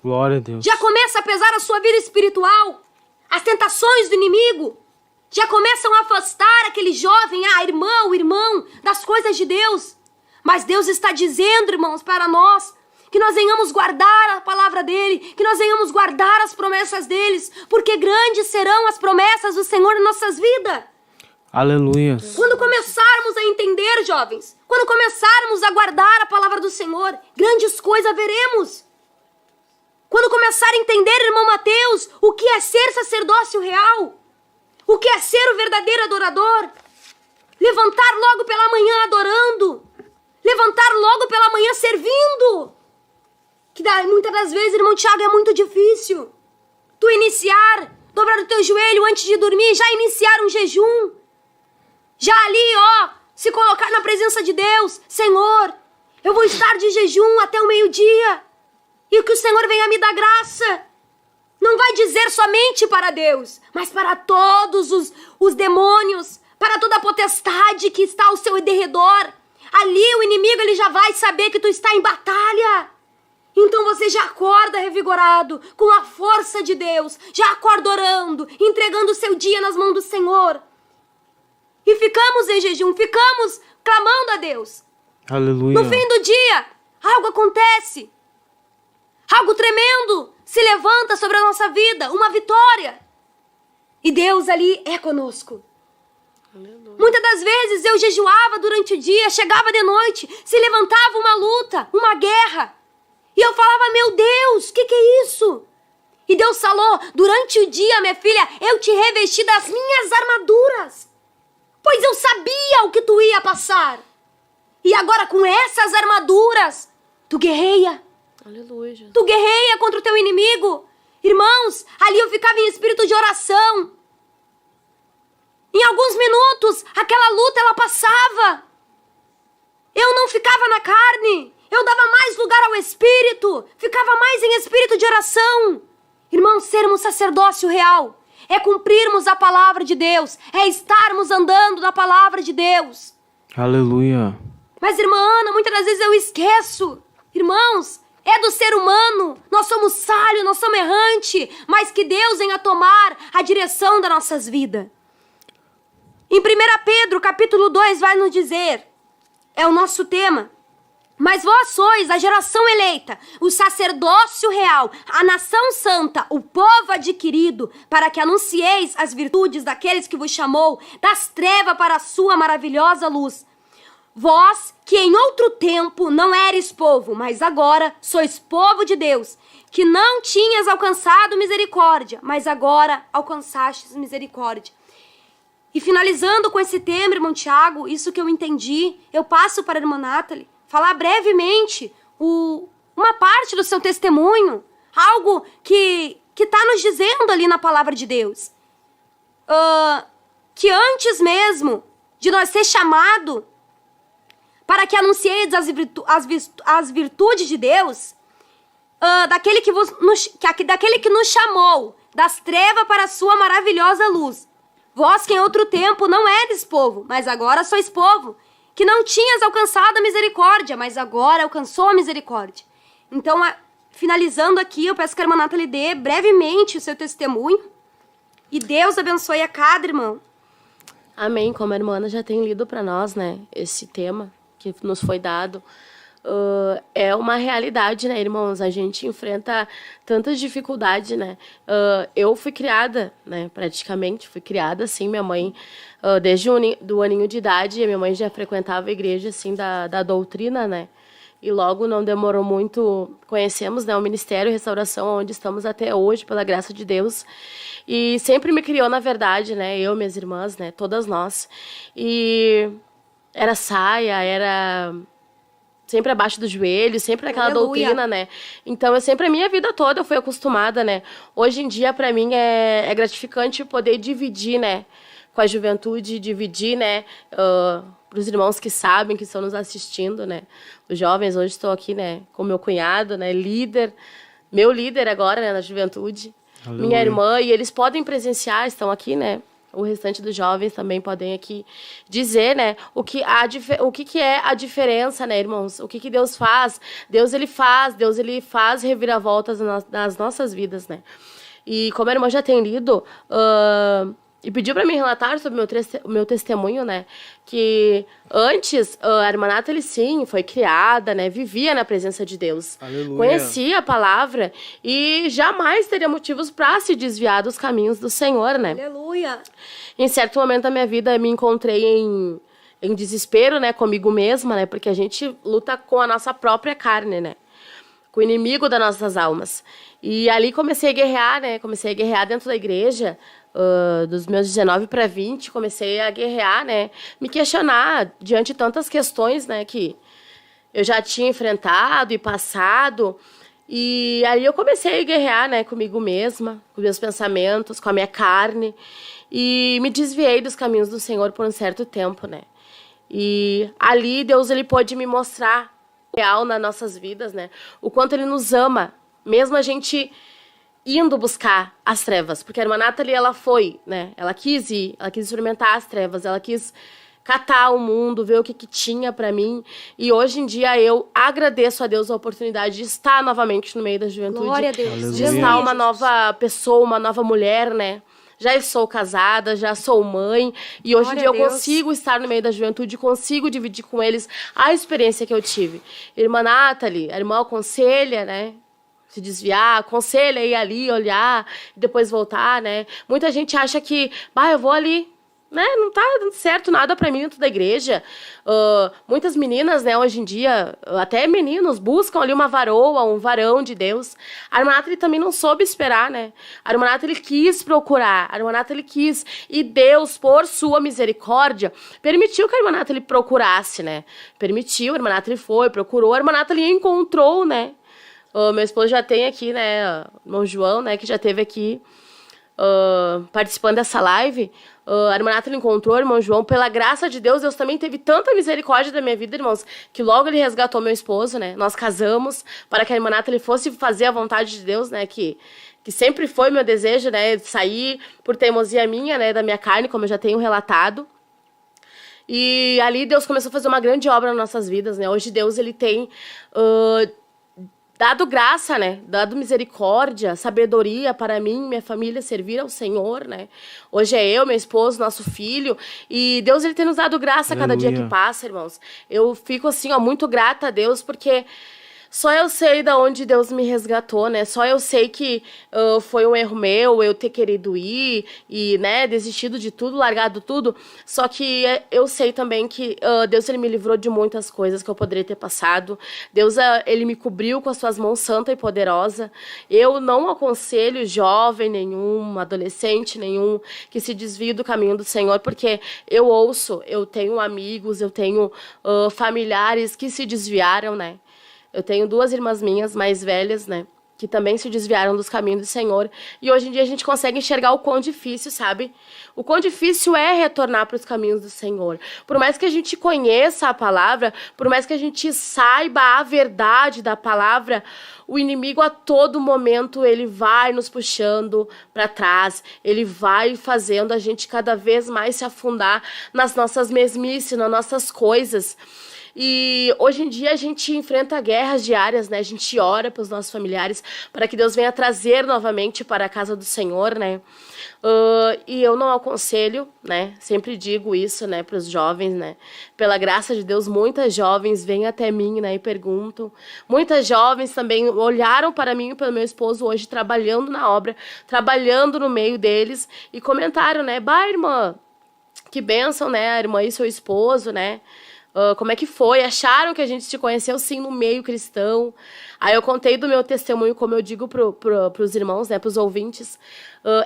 Glória a Deus. Já começa a pesar a sua vida espiritual. As tentações do inimigo já começam a afastar aquele jovem, a irmã, o irmão, das coisas de Deus. Mas Deus está dizendo, irmãos, para nós, que nós venhamos guardar a palavra dele, que nós venhamos guardar as promessas deles, porque grandes serão as promessas do Senhor em nossas vidas. Aleluia. Quando começarmos a entender, jovens, quando começarmos a guardar a palavra do Senhor, grandes coisas veremos. Quando começar a entender, irmão Mateus, o que é ser sacerdócio real, o que é ser o verdadeiro adorador, levantar logo pela manhã adorando, levantar logo pela manhã servindo, que muitas das vezes, irmão Tiago, é muito difícil. Tu iniciar, dobrar o teu joelho antes de dormir, já iniciar um jejum, já ali, se colocar na presença de Deus. Senhor, eu vou estar de jejum até o meio-dia, e que o Senhor venha me dar graça. Não vai dizer somente para Deus, mas para todos os demônios, para toda a potestade que está ao seu derredor. Ali o inimigo ele já vai saber que tu está em batalha. Então você já acorda revigorado, com a força de Deus, já acorda orando, entregando o seu dia nas mãos do Senhor. E ficamos em jejum, ficamos clamando a Deus. Aleluia. No fim do dia, algo acontece. Algo tremendo se levanta sobre a nossa vida, uma vitória. E Deus ali é conosco. Aleluia. Muitas das vezes eu jejuava durante o dia, chegava de noite, se levantava uma luta, uma guerra. E eu falava: meu Deus, o que é isso? E Deus falou: durante o dia, minha filha, eu te revesti das minhas armaduras. Pois eu sabia o que tu ia passar. E agora com essas armaduras, tu guerreia. Aleluia, Jesus. Tu guerreia contra o teu inimigo. Irmãos, ali eu ficava em espírito de oração. Em alguns minutos, aquela luta ela passava. Eu não ficava na carne. Eu dava mais lugar ao Espírito. Ficava mais em espírito de oração. Irmãos, sermos sacerdócio real é cumprirmos a palavra de Deus. É estarmos andando na palavra de Deus. Aleluia. Mas, irmã Ana, muitas das vezes eu esqueço. Irmãos, é do ser humano. Nós somos falhos, nós somos errantes. Mas que Deus venha tomar a direção das nossas vidas. Em 1 Pedro, capítulo 2, vai nos dizer, é o nosso tema: mas vós sois a geração eleita, o sacerdócio real, a nação santa, o povo adquirido, para que anuncieis as virtudes daqueles que vos chamou das trevas para a sua maravilhosa luz. Vós, que em outro tempo não eres povo, mas agora sois povo de Deus, que não tinhas alcançado misericórdia, mas agora alcançastes misericórdia. E finalizando com esse tema, irmão Tiago, isso que eu entendi, eu passo para a irmã Nathalie falar brevemente uma parte do seu testemunho, algo que está nos dizendo ali na palavra de Deus. Que antes mesmo de nós ser chamado para que anuncieis as virtudes de Deus, daquele que nos chamou das trevas para a sua maravilhosa luz. Vós que em outro tempo não eres povo, mas agora sois povo, que não tinhas alcançado a misericórdia, mas agora alcançou a misericórdia. Então, finalizando aqui, eu peço que a irmã Nathalie dê brevemente o seu testemunho. E Deus abençoe a cada irmão. Amém. Como a irmã Ana já tem lido para nós, né, esse tema que nos foi dado, é uma realidade, né, irmãos? A gente enfrenta tantas dificuldades, né? Eu fui criada, né, praticamente, fui criada assim, minha mãe, desde do aninho de idade, a minha mãe já frequentava a igreja, assim, da doutrina, né? E logo não demorou muito, conhecemos, né, o Ministério Restauração, onde estamos até hoje, pela graça de Deus. E sempre me criou, na verdade, né, eu, minhas irmãs, né, todas nós. E era saia, era sempre abaixo do joelho, sempre naquela doutrina, né? Então, a minha vida toda eu fui acostumada, né? Hoje em dia, para mim, é gratificante poder dividir, né, com a juventude, dividir, né, para os irmãos que sabem, que estão nos assistindo, né? Os jovens, hoje estou aqui, né, com meu cunhado, né, meu líder agora, né, na juventude, Aleluia. minha irmã, e eles podem presenciar, estão aqui, né? O restante dos jovens também podem aqui dizer, né, o que é a diferença, né, irmãos? O que Deus faz? Deus ele faz reviravoltas nas nossas vidas, né? E como a irmã já tem lido, e pediu para mim relatar sobre o meu testemunho, né? Que antes, a irmã Nathalie, sim, foi criada, né? Vivia na presença de Deus. Aleluia. Conhecia a palavra e jamais teria motivos para se desviar dos caminhos do Senhor, né? Aleluia. Em certo momento da minha vida, me encontrei em desespero, né? Comigo mesma, né? Porque a gente luta com a nossa própria carne, né? Com o inimigo das nossas almas. E ali comecei a guerrear, né? Comecei a guerrear dentro da igreja. Dos meus 19 para 20, comecei a guerrear, né? Me questionar diante de tantas questões, né? Que eu já tinha enfrentado e passado. E aí eu comecei a guerrear, né? Comigo mesma, com meus pensamentos, com a minha carne. E me desviei dos caminhos do Senhor por um certo tempo, né? E ali Deus, ele pôde me mostrar o real nas nossas vidas, né? O quanto ele nos ama, mesmo a gente indo buscar as trevas, porque a irmã Nathalie, ela foi, né, ela quis ir, ela quis experimentar as trevas, ela quis catar o mundo, ver o que tinha pra mim, e hoje em dia eu agradeço a Deus a oportunidade de estar novamente no meio da juventude, Glória a Deus. de estar uma nova pessoa, uma nova mulher, né, já sou casada, já sou mãe, e hoje em dia eu consigo estar no meio da juventude, consigo dividir com eles a experiência que eu tive. Irmã Nathalie, a irmã aconselha, né, se desviar, aconselha ir ali, olhar, e depois voltar, né? Muita gente acha que, eu vou ali, né? Não tá dando certo nada pra mim dentro da igreja. Muitas meninas, né, hoje em dia, até meninos, buscam ali uma varoa, um varão de Deus. A irmã Nathalie também não soube esperar, né? A irmã Nathalie quis procurar, a irmã Nathalie quis, e Deus, por sua misericórdia, permitiu que a irmã Nathalie procurasse, né? Permitiu, a irmã Nathalie foi, procurou, a irmã Nathalie encontrou, né? Meu esposo já tem aqui, né, o irmão João, né, que já esteve aqui participando dessa live. A irmã Nathalie encontrou o irmão João. Pela graça de Deus, Deus também teve tanta misericórdia da minha vida, irmãos, que logo ele resgatou meu esposo, né? Nós casamos para que a irmã Nathalie fosse fazer a vontade de Deus, né, que sempre foi meu desejo, né, de sair por teimosia minha, né, da minha carne, como eu já tenho relatado. E ali Deus começou a fazer uma grande obra nas nossas vidas, né? Hoje Deus, ele tem dado graça, né? Dado misericórdia, sabedoria para mim e minha família servir ao Senhor, né? Hoje é eu, meu esposo, nosso filho. E Deus, ele tem nos dado graça a cada dia que passa, irmãos. Eu fico, assim, muito grata a Deus, porque só eu sei de onde Deus me resgatou, né? Só eu sei que foi um erro meu, eu ter querido ir e, né, desistido de tudo, largado tudo. Só que eu sei também que Deus, ele me livrou de muitas coisas que eu poderia ter passado. Deus, ele me cobriu com as suas mãos santa e poderosa. Eu não aconselho jovem nenhum, adolescente nenhum, que se desvie do caminho do Senhor, porque eu tenho amigos, eu tenho familiares que se desviaram, né? Eu tenho 2 irmãs minhas mais velhas, né, que também se desviaram dos caminhos do Senhor. E hoje em dia a gente consegue enxergar o quão difícil, sabe? O quão difícil é retornar para os caminhos do Senhor. Por mais que a gente conheça a palavra, por mais que a gente saiba a verdade da palavra, o inimigo a todo momento, ele vai nos puxando para trás. Ele vai fazendo a gente cada vez mais se afundar nas nossas mesmices, nas nossas coisas. E hoje em dia a gente enfrenta guerras diárias, né? A gente ora pelos nossos familiares para que Deus venha trazer novamente para a casa do Senhor, né? E eu não aconselho, né? Sempre digo isso, né, para os jovens, né? Pela graça de Deus, muitas jovens vêm até mim, né, e perguntam. Muitas jovens também olharam para mim e para o meu esposo hoje trabalhando na obra, trabalhando no meio deles e comentaram, né? Bah, irmã, que bênção, né? A irmã e seu esposo, né? Como é que foi? Acharam que a gente se conheceu, sim, no meio cristão. Aí eu contei do meu testemunho, como eu digo pros irmãos, né, pros ouvintes.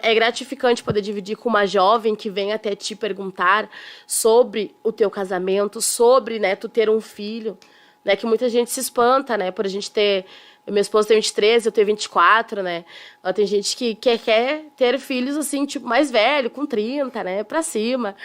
É gratificante poder dividir com uma jovem que vem até te perguntar sobre o teu casamento, sobre, né, tu ter um filho, né, que muita gente se espanta, né, por a gente ter... Meu esposo tem 23, eu tenho 24, né? Tem gente que quer ter filhos, assim, tipo, mais velho, com 30, né? Pra cima.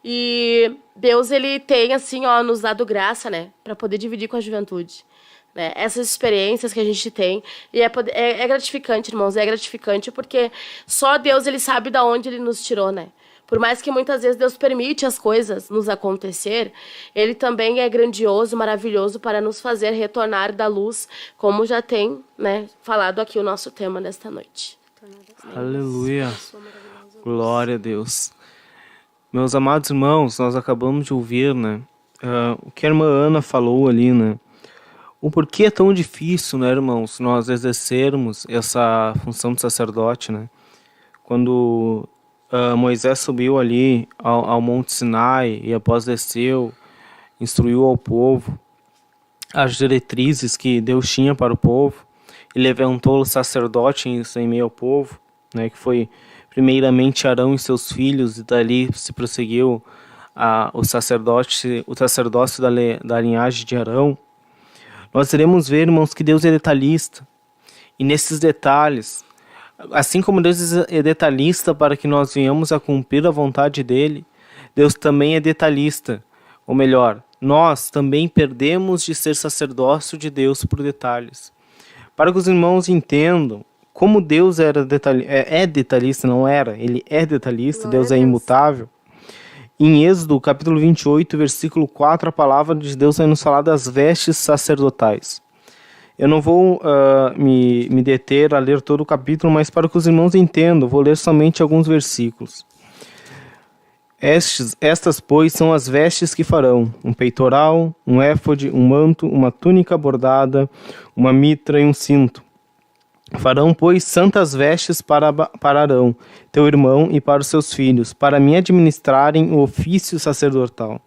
E Deus, ele tem, assim, ó, nos dado graça, né? Pra poder dividir com a juventude. Né? Essas experiências que a gente tem. E é gratificante, irmãos. É gratificante porque só Deus, ele sabe de onde ele nos tirou, né? Por mais que muitas vezes Deus permite as coisas nos acontecer, Ele também é grandioso, maravilhoso para nos fazer retornar da luz, como já tem, né, falado aqui o nosso tema nesta noite. Aleluia. Glória a Deus. Meus amados irmãos, nós acabamos de ouvir, né, o que a irmã Ana falou ali, né? O porquê é tão difícil, né, irmãos, nós exercermos essa função de sacerdote, né? Quando Moisés subiu ali ao Monte Sinai e após desceu, instruiu ao povo as diretrizes que Deus tinha para o povo e levantou o sacerdote em meio ao povo, né, que foi primeiramente Arão e seus filhos, e dali se prosseguiu o sacerdócio da linhagem de Arão. Nós iremos ver, irmãos, que Deus é detalhista, e nesses detalhes, assim como Deus é detalhista para que nós venhamos a cumprir a vontade dele, Deus também é detalhista. Ou melhor, nós também perdemos de ser sacerdócio de Deus por detalhes. Para que os irmãos entendam como Deus é detalhista, não era, ele é detalhista, Deus é imutável. Em Êxodo, capítulo 28, versículo 4, a palavra de Deus vai nos falar das vestes sacerdotais. Eu não vou me deter a ler todo o capítulo, mas para que os irmãos entendam, vou ler somente alguns versículos. Estas, pois, são as vestes que farão: um peitoral, um éfode, um manto, uma túnica bordada, uma mitra e um cinto. Farão, pois, santas vestes para Arão, teu irmão, e para os seus filhos, para me administrarem o ofício sacerdotal.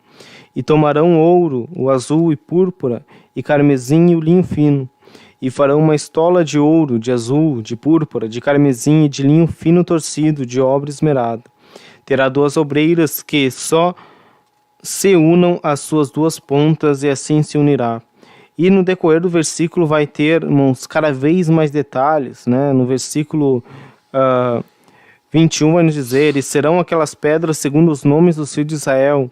E tomarão ouro, o azul e púrpura, e carmesim e o linho fino. E farão uma estola de ouro, de azul, de púrpura, de carmesim e de linho fino torcido, de obra esmerada. Terá 2 obreiras que só se unam às suas 2 pontas, e assim se unirá. E no decorrer do versículo vai ter, irmãos, cada vez mais detalhes, né? No versículo 21 vai nos dizer: e serão aquelas pedras segundo os nomes dos filhos de Israel,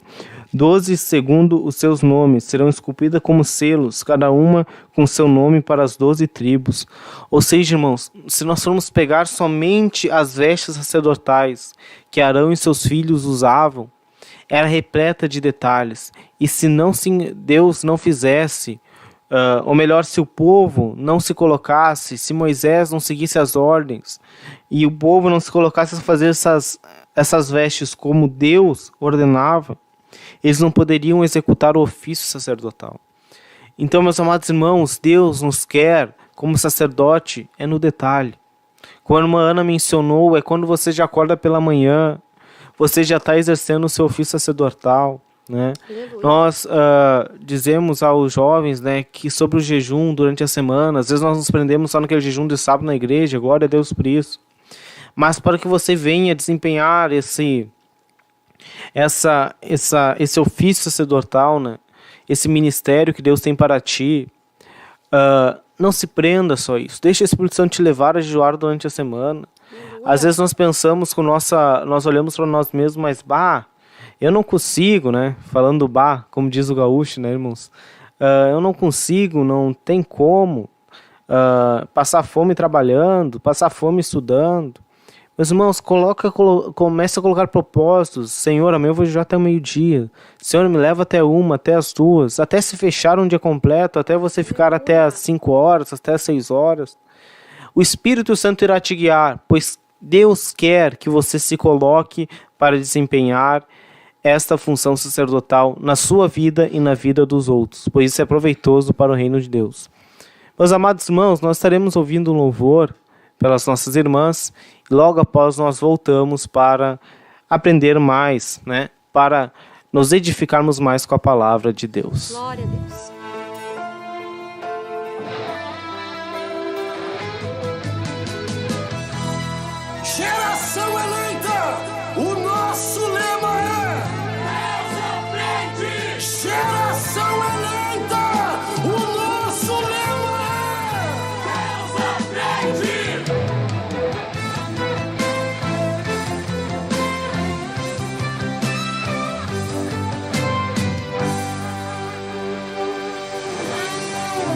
12 segundo os seus nomes, serão esculpidas como selos, cada uma com seu nome para as 12 tribos. Ou seja, irmãos, se nós formos pegar somente as vestes sacerdotais que Arão e seus filhos usavam, era repleta de detalhes. E se Deus não fizesse, ou melhor, se o povo não se colocasse, se Moisés não seguisse as ordens, e o povo não se colocasse a fazer essas vestes como Deus ordenava, eles não poderiam executar o ofício sacerdotal. Então, meus amados irmãos, Deus nos quer como sacerdote é no detalhe. Como a irmã Ana mencionou, é quando você já acorda pela manhã, você já está exercendo o seu ofício sacerdotal, né? Nós dizemos aos jovens, né, que sobre o jejum durante a semana, às vezes nós nos prendemos só naquele jejum de sábado na igreja, glória a Deus por isso. Mas para que você venha desempenhar esse ofício sacerdotal, né, esse ministério que Deus tem para ti, não se prenda só a isso. Deixa a Espírito Santo te levar a jejuar durante a semana. Às vezes nós pensamos nós olhamos para nós mesmos, mas eu não consigo, né? Falando como diz o gaúcho, né, irmãos? Eu não consigo, não tem como passar fome trabalhando, passar fome estudando. Meus irmãos, comece a colocar propósitos. Senhor, amanhã eu vou jejuar até o meio-dia. Senhor, me leva até 1, até as 2, até se fechar um dia completo, até você ficar até as 5 horas, até as 6 horas. O Espírito Santo irá te guiar, pois Deus quer que você se coloque para desempenhar esta função sacerdotal na sua vida e na vida dos outros, pois isso é proveitoso para o reino de Deus. Meus amados irmãos, nós estaremos ouvindo um louvor pelas nossas irmãs e logo após nós voltamos para aprender mais, né? Para nos edificarmos mais com a palavra de Deus. Glória a Deus. Geração eleita, o nosso lema é Deus à frente. Geração eleita, o nosso lema é Deus à frente.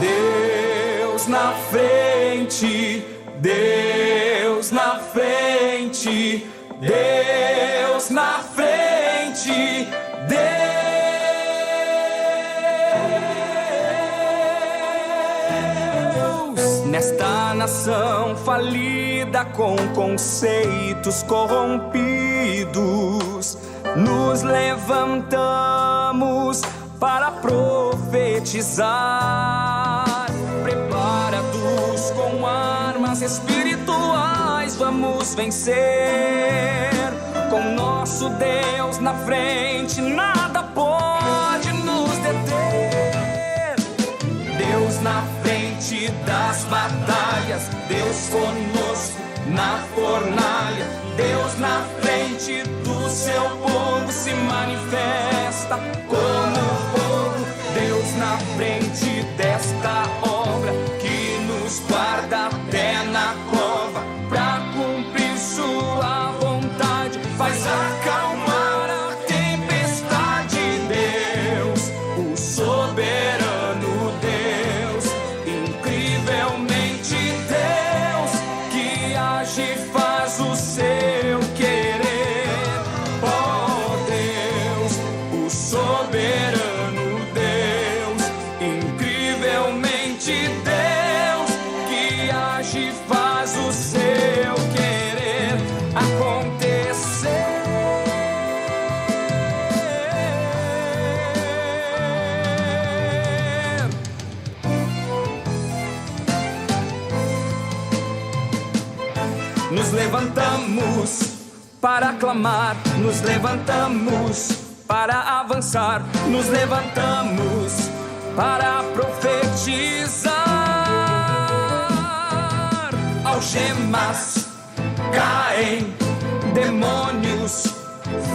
Deus na frente, Deus na frente, Deus na frente, Deus nesta nação falida com conceitos corrompidos, nos levantamos para profetizar, preparados com armas espirituais, vamos vencer. Com nosso Deus na frente, nada pode nos deter. Deus na frente das batalhas, Deus conosco na fornalha. Deus na frente do seu povo se manifesta como fogo. Deus na frente desta obra que nos guarda até na cova, pra cumprir sua vontade, faz acalmar a tempestade. Deus, o soberano Deus, incrivelmente Deus, que age e faz o seu querer. Oh Deus, o soberano Deus, incrivelmente Deus, que age e faz o seu querer acontecer. Nos levantamos para clamar, nos levantamos para avançar, nos levantamos para profetizar. Algemas caem, demônios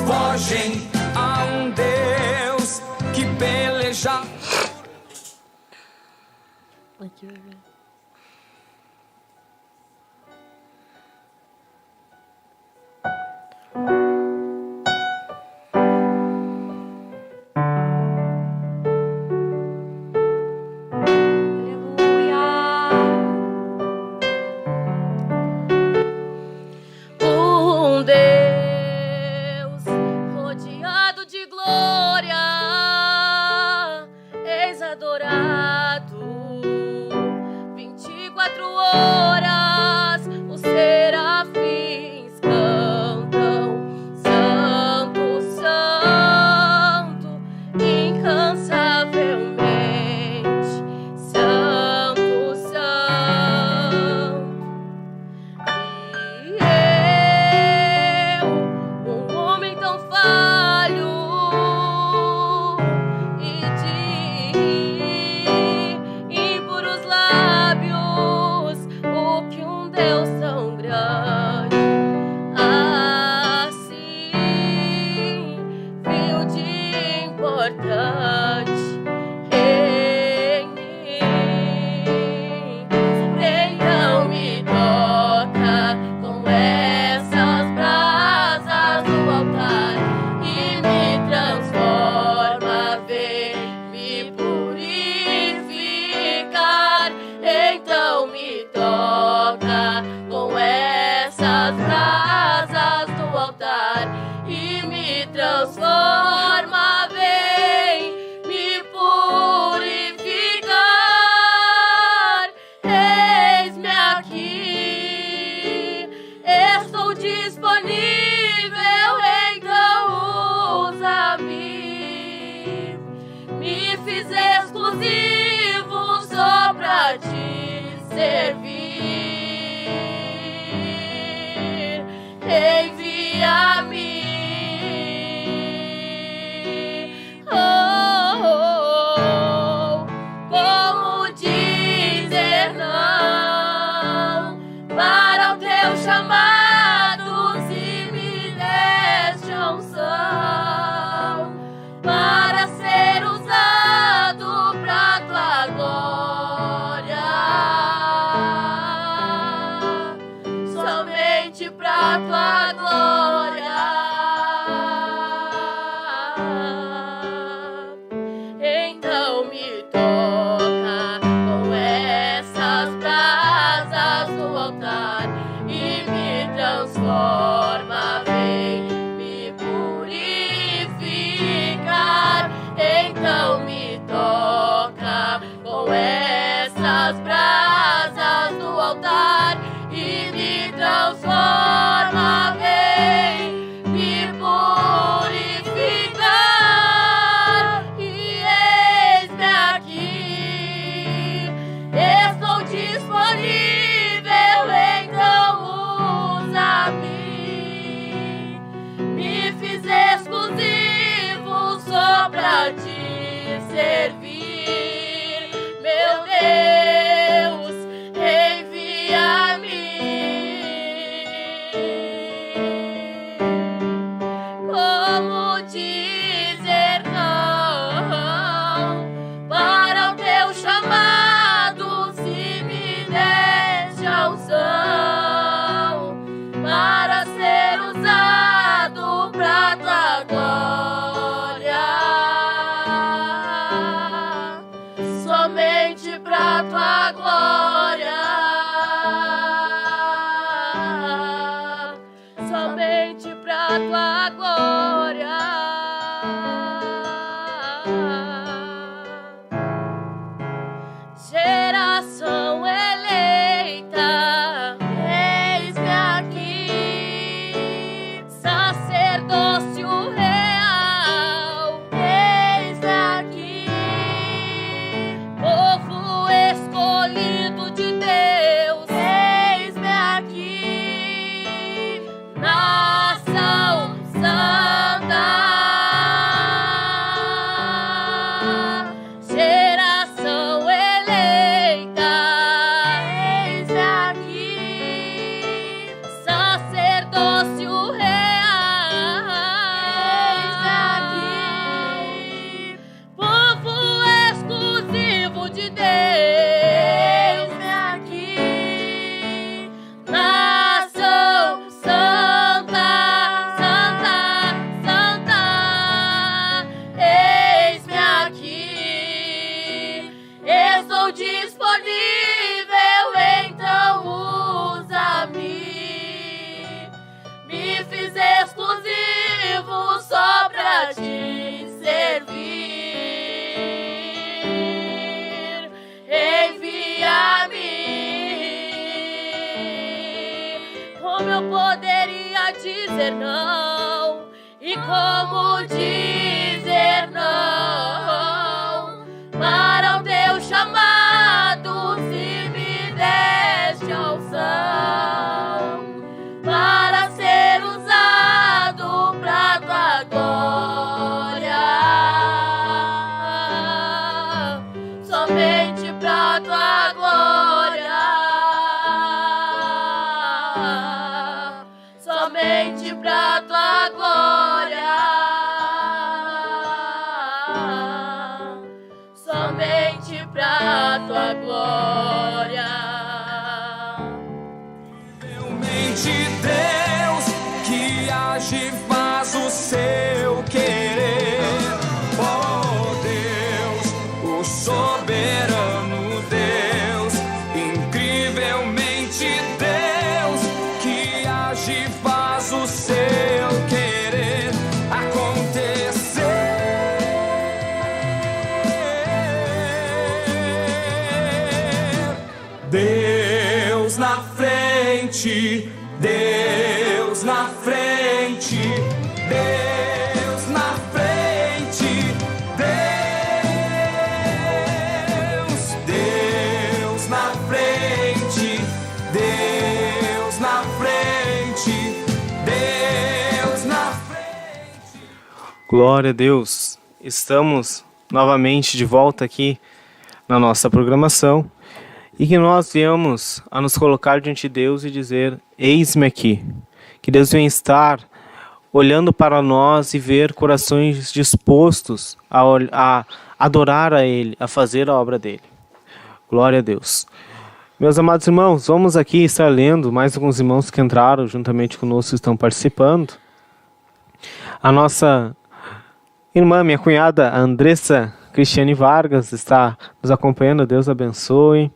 fogem a um Deus que peleja. Um Deus rodeado de glória, eis adorado. 24 horas os serafins cantam: Santo, Santo, incansavelmente. Santo, Santo. E eu, um homem tão falho, e de impuros lábios, o que um Deus tão grande assim viu de importante em mim. Então me toca com essas brasas do altar e me transforma, vem me purificar. Então me toca com essas brasas transforma, vem me purificar. Eis-me aqui, estou disponível, então usa-me. Me fiz exclusivo só pra te servir. Envia-me. Como dizer não para o teu chamado, se me deste a unção para ser usado pra tua glória, somente pra tua glória. Então me toca com essas brasas do altar e me transforma, vem me purificar. Então me toca com essas brasas do altar e me transforma, vem me purificar. E eis-me aqui, estou disponível, então usa-me. Me fiz exclusivo só pra te servir, meu Deus, envia-me. Como dizer não para o teu chamado, se me deste a unção para ser usado pra tua glória, somente pra tua glória, somente pra tua glória. Geração eleita, eis-me aqui, sacerdócio real, eis-me aqui, povo escolhido de Deus, eis-me aqui, nação santa. Geração eleita, eis-me aqui, sacerdócio real, eis-me aqui, povo exclusivo de Deus, eis-me aqui, nação santa, santa, santa, eis-me aqui, estou disponível, então usa-me. Me fiz exclusivo só pra te servir, envia-me. Como eu poderia dizer não? E como dizer não para o teu chamado, se me deste a unção para ser usado pra tua glória, somente pra tua glória, somente pra tua glória, somente pra tua glória. Realmente Deus que age e faz o seu querer. Oh Deus, o soberano Deus, incrivelmente Deus que age e faz o seu querer. Deus na frente, Deus na frente, Deus na frente, Deus na frente, Deus na frente. Glória a Deus. Estamos novamente de volta aqui na nossa programação e que nós viemos a nos colocar diante de Deus e dizer: eis-me aqui. Que Deus venha estar olhando para nós e ver corações dispostos a adorar a Ele, a fazer a obra dEle. Glória a Deus. Meus amados irmãos, vamos aqui estar lendo mais alguns irmãos que entraram juntamente conosco e estão participando. A nossa irmã, minha cunhada, a Andressa Cristiane Vargas, está nos acompanhando. Deus abençoe.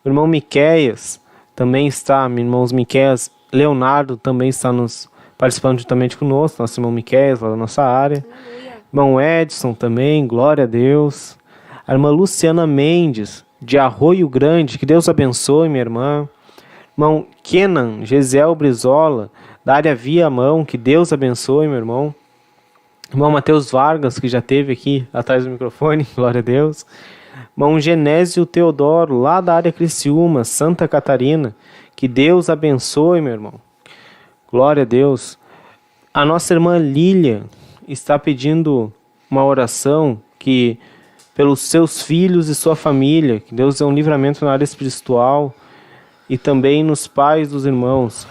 O irmão Miqueias também está, meus irmãos Miqueias, Leonardo também está nos participando juntamente conosco, nosso irmão Miqueias, lá da nossa área. Irmão Edson também, glória a Deus. A irmã Luciana Mendes, de Arroio Grande, que Deus abençoe, minha irmã. Irmão Kenan Gesiel Brizola, da área Viamão, que Deus abençoe, meu irmão. Irmão Matheus Vargas, que já esteve aqui atrás do microfone, glória a Deus. Irmão Genésio Teodoro, lá da área Criciúma, Santa Catarina, que Deus abençoe, meu irmão. Glória a Deus. A nossa irmã Lília está pedindo uma oração que pelos seus filhos e sua família, que Deus dê um livramento na área espiritual e também nos pais dos irmãos,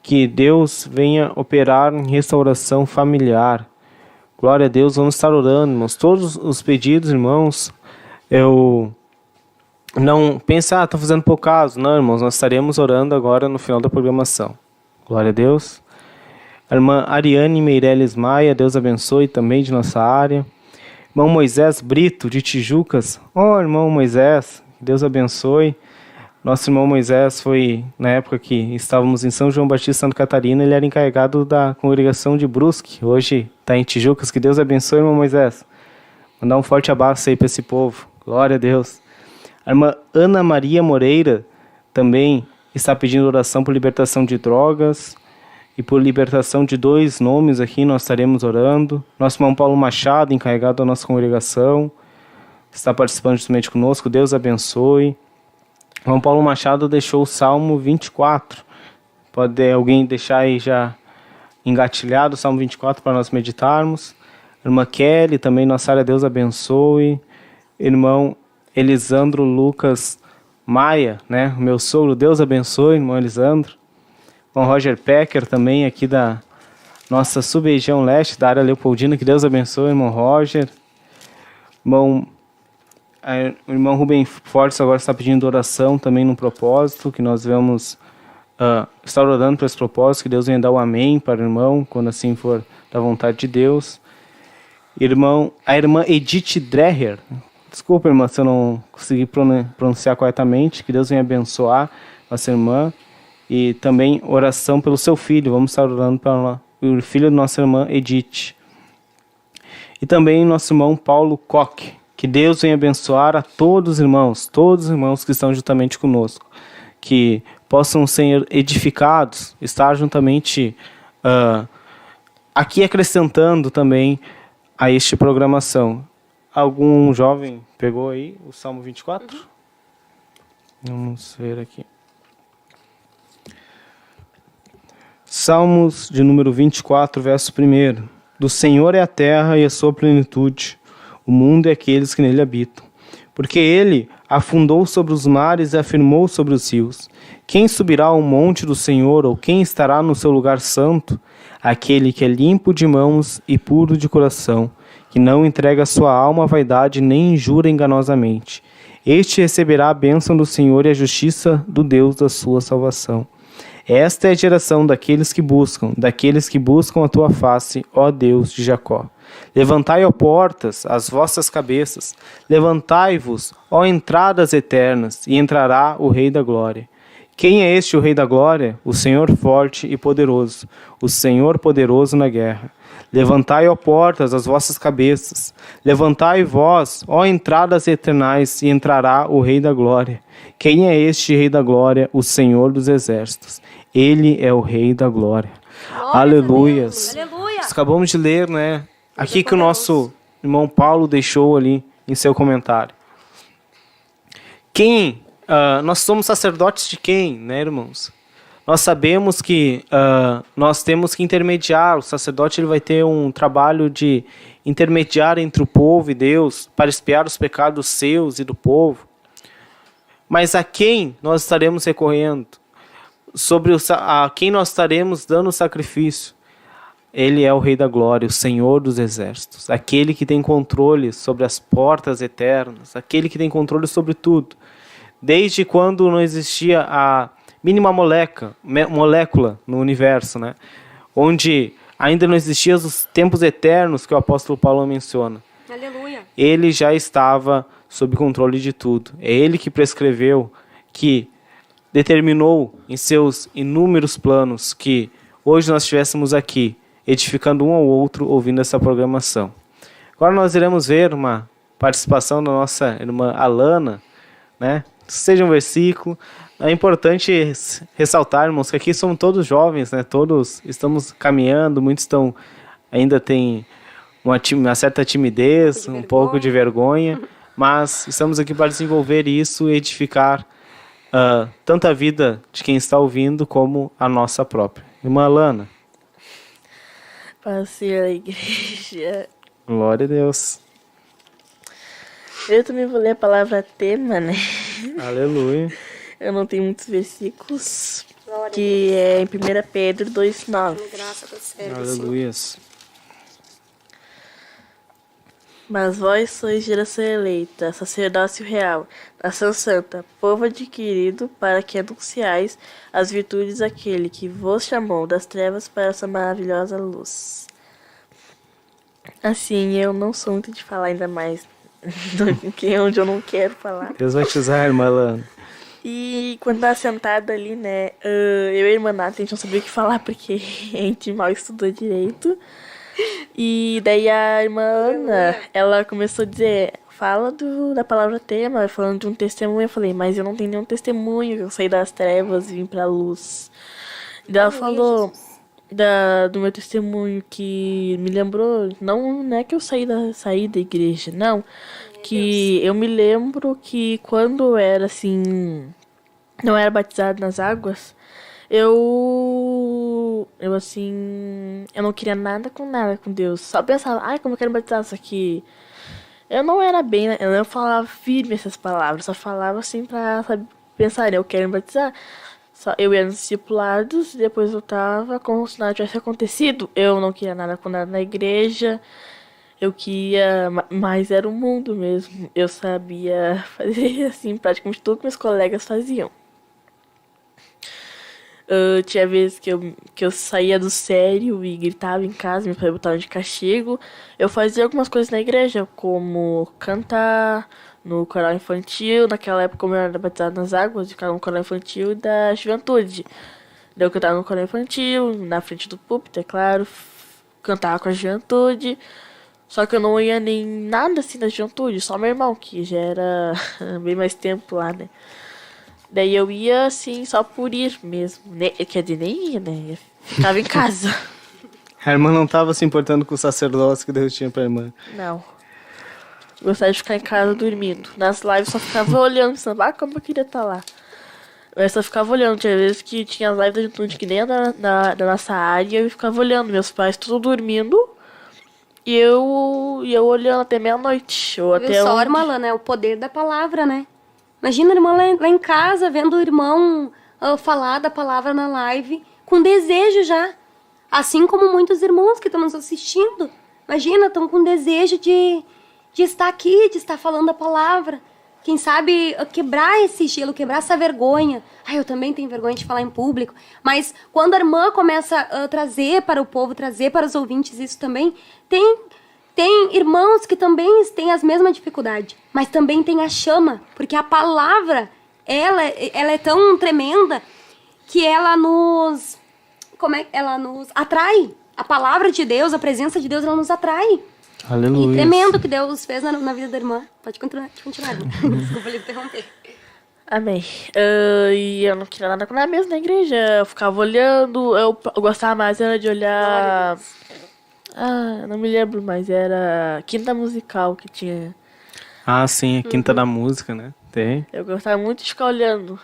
que Deus venha operar em restauração familiar. Glória a Deus, vamos estar orando, irmãos. Todos os pedidos, irmãos, eu não pense, estou fazendo por caso. Não, irmãos, nós estaremos orando agora no final da programação. Glória a Deus. A irmã Ariane Meireles Maia, Deus abençoe também de nossa área. Irmão Moisés Brito, de Tijucas. Irmão Moisés, Deus abençoe. Nosso irmão Moisés foi, na época que estávamos em São João Batista, Santa Catarina, ele era encarregado da congregação de Brusque. Hoje está em Tijucas. Que Deus abençoe, irmão Moisés. Mandar um forte abraço aí para esse povo. Glória a Deus. A irmã Ana Maria Moreira também está pedindo oração por libertação de drogas e por libertação de 2 nomes aqui, nós estaremos orando. Nosso irmão Paulo Machado, encarregado da nossa congregação, está participando justamente conosco. Deus abençoe. O irmão Paulo Machado deixou o Salmo 24. Pode alguém deixar aí já engatilhado o Salmo 24 para nós meditarmos. Irmã Kelly, também nossa área, Deus abençoe. Irmão Elisandro Lucas Maia, né? O meu sogro, Deus abençoe, irmão Elisandro. Irmão Roger Pecker, também aqui da nossa sub-região leste, da área Leopoldina, que Deus abençoe, irmão Roger. O irmão Rubem Fortes agora está pedindo oração também no propósito, que nós vamos estar orando para esse propósito, que Deus venha dar o amém para o irmão, quando assim for da vontade de Deus. A irmã Edith Dreher, desculpa, irmã, se eu não consegui pronunciar corretamente, que Deus venha abençoar nossa irmã. E também oração pelo seu filho, vamos estar orando pelo filho da nossa irmã Edith. E também nosso irmão Paulo Koch, que Deus venha abençoar a todos os irmãos que estão juntamente conosco, que possam ser edificados, estar juntamente aqui acrescentando também a esta programação. Algum jovem pegou aí o Salmo 24? Vamos ver aqui. Salmos de número 24, verso 1. Do Senhor é a terra e a sua plenitude, o mundo e aqueles que nele habitam. Porque ele afundou sobre os mares e afirmou sobre os rios. Quem subirá ao monte do Senhor, ou quem estará no seu lugar santo? Aquele que é limpo de mãos e puro de coração, que não entrega sua alma à vaidade nem jura enganosamente. Este receberá a bênção do Senhor e a justiça do Deus da sua salvação. Esta é a geração daqueles que buscam a tua face, ó Deus de Jacó. Levantai, ó portas, as vossas cabeças, levantai-vos, ó entradas eternas, e entrará o Rei da Glória. Quem é este o Rei da Glória? O Senhor forte e poderoso, o Senhor poderoso na guerra. Levantai, ó portas, as vossas cabeças, levantai vós, ó entradas eternais, e entrará o Rei da Glória. Quem é este Rei da Glória? O Senhor dos exércitos. Ele é o Rei da Glória. Glórias a Aleluias. Deus. Aleluia. Nós acabamos de ler, né? Aqui é que o nosso irmão Paulo deixou ali em seu comentário. Nós somos sacerdotes de quem, né, irmãos? Nós sabemos que nós temos que intermediar. O sacerdote ele vai ter um trabalho de intermediar entre o povo e Deus para expiar os pecados seus e do povo. Mas a quem nós estaremos recorrendo? A quem nós estaremos dando sacrifício? Ele é o Rei da Glória, o Senhor dos Exércitos, aquele que tem controle sobre as portas eternas, aquele que tem controle sobre tudo. Desde quando não existia a mínima molécula no universo, né? Onde ainda não existiam os tempos eternos que o apóstolo Paulo menciona. Aleluia. Ele já estava sob controle de tudo. É ele que prescreveu, que determinou em seus inúmeros planos que hoje nós estivéssemos aqui, edificando um ao outro, ouvindo essa programação. Agora nós iremos ver uma participação da nossa irmã Alana, né? Seja um versículo. É importante ressaltar, irmãos, que aqui somos todos jovens, né? Todos estamos caminhando, muitos ainda têm uma certa timidez, um pouco de vergonha, mas estamos aqui para desenvolver isso e edificar tanto a vida de quem está ouvindo como a nossa própria. Irmã Alana. Passei a igreja. Glória a Deus. Eu também vou ler a palavra tema, né? Aleluia. Eu não tenho muitos versículos, Glória a que é em 1 Pedro 2,9. Graça do céu. Aleluia. Mas vós sois geração eleita, sacerdócio real, nação santa, povo adquirido, para que anunciais as virtudes daquele que vos chamou das trevas para essa maravilhosa luz. Assim, eu não sou muito de falar ainda mais onde eu não quero falar. Deus vai te usar, irmã Alana. E quando tava sentada ali, né, eu e a irmã Nata, a gente não sabia o que falar porque a gente mal estudou direito. E daí a irmã Ana, ela começou a dizer, fala da palavra tema, falando de um testemunho. Eu falei, mas eu não tenho nenhum testemunho, eu saí das trevas e vim pra luz. E daí ela falou do meu testemunho, que me lembrou, não é que eu saí da igreja, não. Que eu me lembro que quando eu era assim, não era batizado nas águas, eu não queria nada com Deus. Só pensava, como eu quero batizar isso aqui. Eu não era bem, eu não falava firme essas palavras, só falava assim pra pensar, eu quero me batizar. Só eu ia nos discipulados, depois voltava como se nada tivesse acontecido. Eu não queria nada com nada na igreja. Eu queria, mas era o mundo mesmo. Eu sabia fazer assim praticamente tudo que meus colegas faziam. Tinha vezes que eu saía do sério e gritava em casa, me botavam de castigo. Eu fazia algumas coisas na igreja, como cantar no coral infantil. Naquela época, como eu era batizado nas águas, eu ficava no coral infantil da juventude. Daí eu cantava no coral infantil, na frente do púlpito, é claro. Cantava com a juventude. Só que eu não ia nem nada assim da juventude, só meu irmão, que já era bem mais tempo lá, né? Daí eu ia, assim, só por ir mesmo. Quer dizer, nem ia, né? Ficava em casa. A irmã não estava se importando com o sacerdócio que Deus tinha para a irmã. Não. Gostava de ficar em casa dormindo. Nas lives só ficava olhando, pensando, como eu queria estar lá. Mas só ficava olhando. Tinha vezes que tinha as lives da juventude que nem da nossa área, e eu ficava olhando. Meus pais tudo dormindo. E eu olhando até meia-noite. Ou até Viu só, irmã Alana, é o poder da palavra, né? Imagina a irmã lá em casa, vendo o irmão falar da palavra na live, com desejo já. Assim como muitos irmãos que estão nos assistindo. Imagina, estão com desejo de estar aqui, de estar falando a palavra. Quem sabe quebrar esse gelo, quebrar essa vergonha. Eu também tenho vergonha de falar em público. Mas quando a irmã começa a trazer para o povo, trazer para os ouvintes isso também, tem irmãos que também têm as mesmas dificuldades, mas também tem a chama, porque a palavra, ela é tão tremenda que ela nos atrai. A palavra de Deus, a presença de Deus, ela nos atrai. Aleluia. E tremendo que Deus fez na vida da irmã. Pode continuar. Desculpa lhe interromper. Amém. E eu não queria nada com nada mesmo na igreja. Eu ficava olhando. Eu gostava mais era de olhar. Não me lembro, mas era Quinta Musical que tinha. Ah, sim, a Quinta da Música, né? Tem. Eu gostava muito de ficar olhando.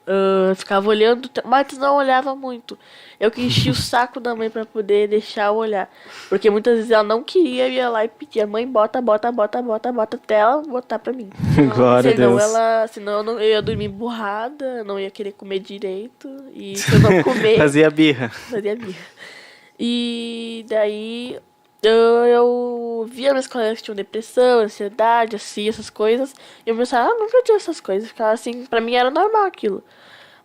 Eu ficava olhando, mas não olhava muito. Eu que enchia o saco da mãe pra poder deixar eu olhar. Porque muitas vezes ela não queria, eu ia lá e pedia: mãe, bota, até ela botar pra mim. Glória a Deus. Senão eu ia dormir burrada, eu não ia querer comer direito. E se eu não comer, Fazia birra. fazia birra. E daí eu via meus colegas que tinham depressão, ansiedade, assim, essas coisas. E eu pensava, nunca tive essas coisas. Ficava assim, pra mim era normal aquilo.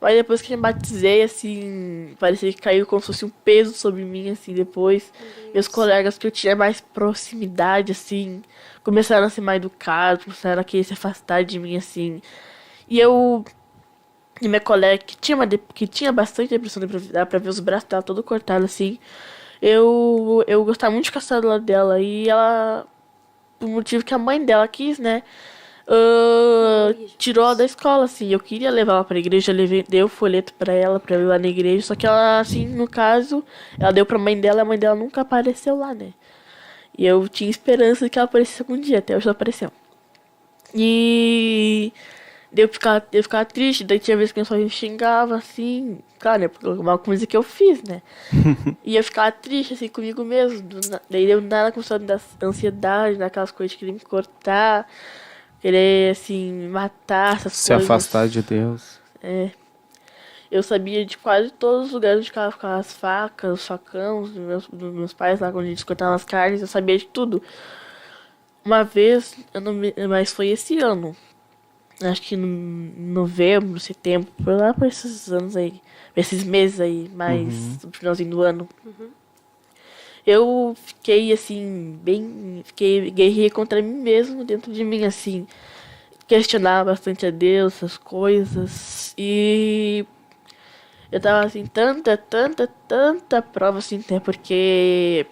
Mas depois que eu me batizei, assim, parecia que caiu como se fosse um peso sobre mim, assim, depois. Meus colegas que eu tinha mais proximidade, assim, começaram a ser mais educados, começaram a querer se afastar de mim, assim. E minha colega, que tinha bastante depressão, dá pra ver os braços dela todo cortado, assim. Eu gostava muito de ficar ao lado dela. E ela, por motivo que a mãe dela quis, né? Tirou ela da escola, assim. Eu queria levar ela pra igreja, dei o folheto pra ela, pra eu ir lá na igreja. Só que ela, assim, no caso, ela deu pra mãe dela, e a mãe dela nunca apareceu lá, né? E eu tinha esperança de que ela aparecesse algum dia, até hoje ela apareceu. E eu ficava triste, daí tinha vezes que eu só me xingava, assim, claro, né, por uma coisa que eu fiz, né? E eu ficava triste, assim, comigo mesmo. Daí eu nada começou a me dar ansiedade, naquelas coisas de querer me cortar, querer, assim, me matar, essas Se coisas. afastar de Deus. Eu sabia de quase todos os lugares onde ficavam as facas, os facões dos meus pais lá, quando a gente cortava as carnes, eu sabia de tudo. Uma vez, mas foi esse ano. Acho que em novembro, setembro, por esses anos aí, esses meses aí, mais no finalzinho do ano. Eu fiquei assim, guerreei contra mim mesmo, dentro de mim, assim, questionava bastante a Deus, essas coisas, e eu tava assim, tanta prova, assim, até porque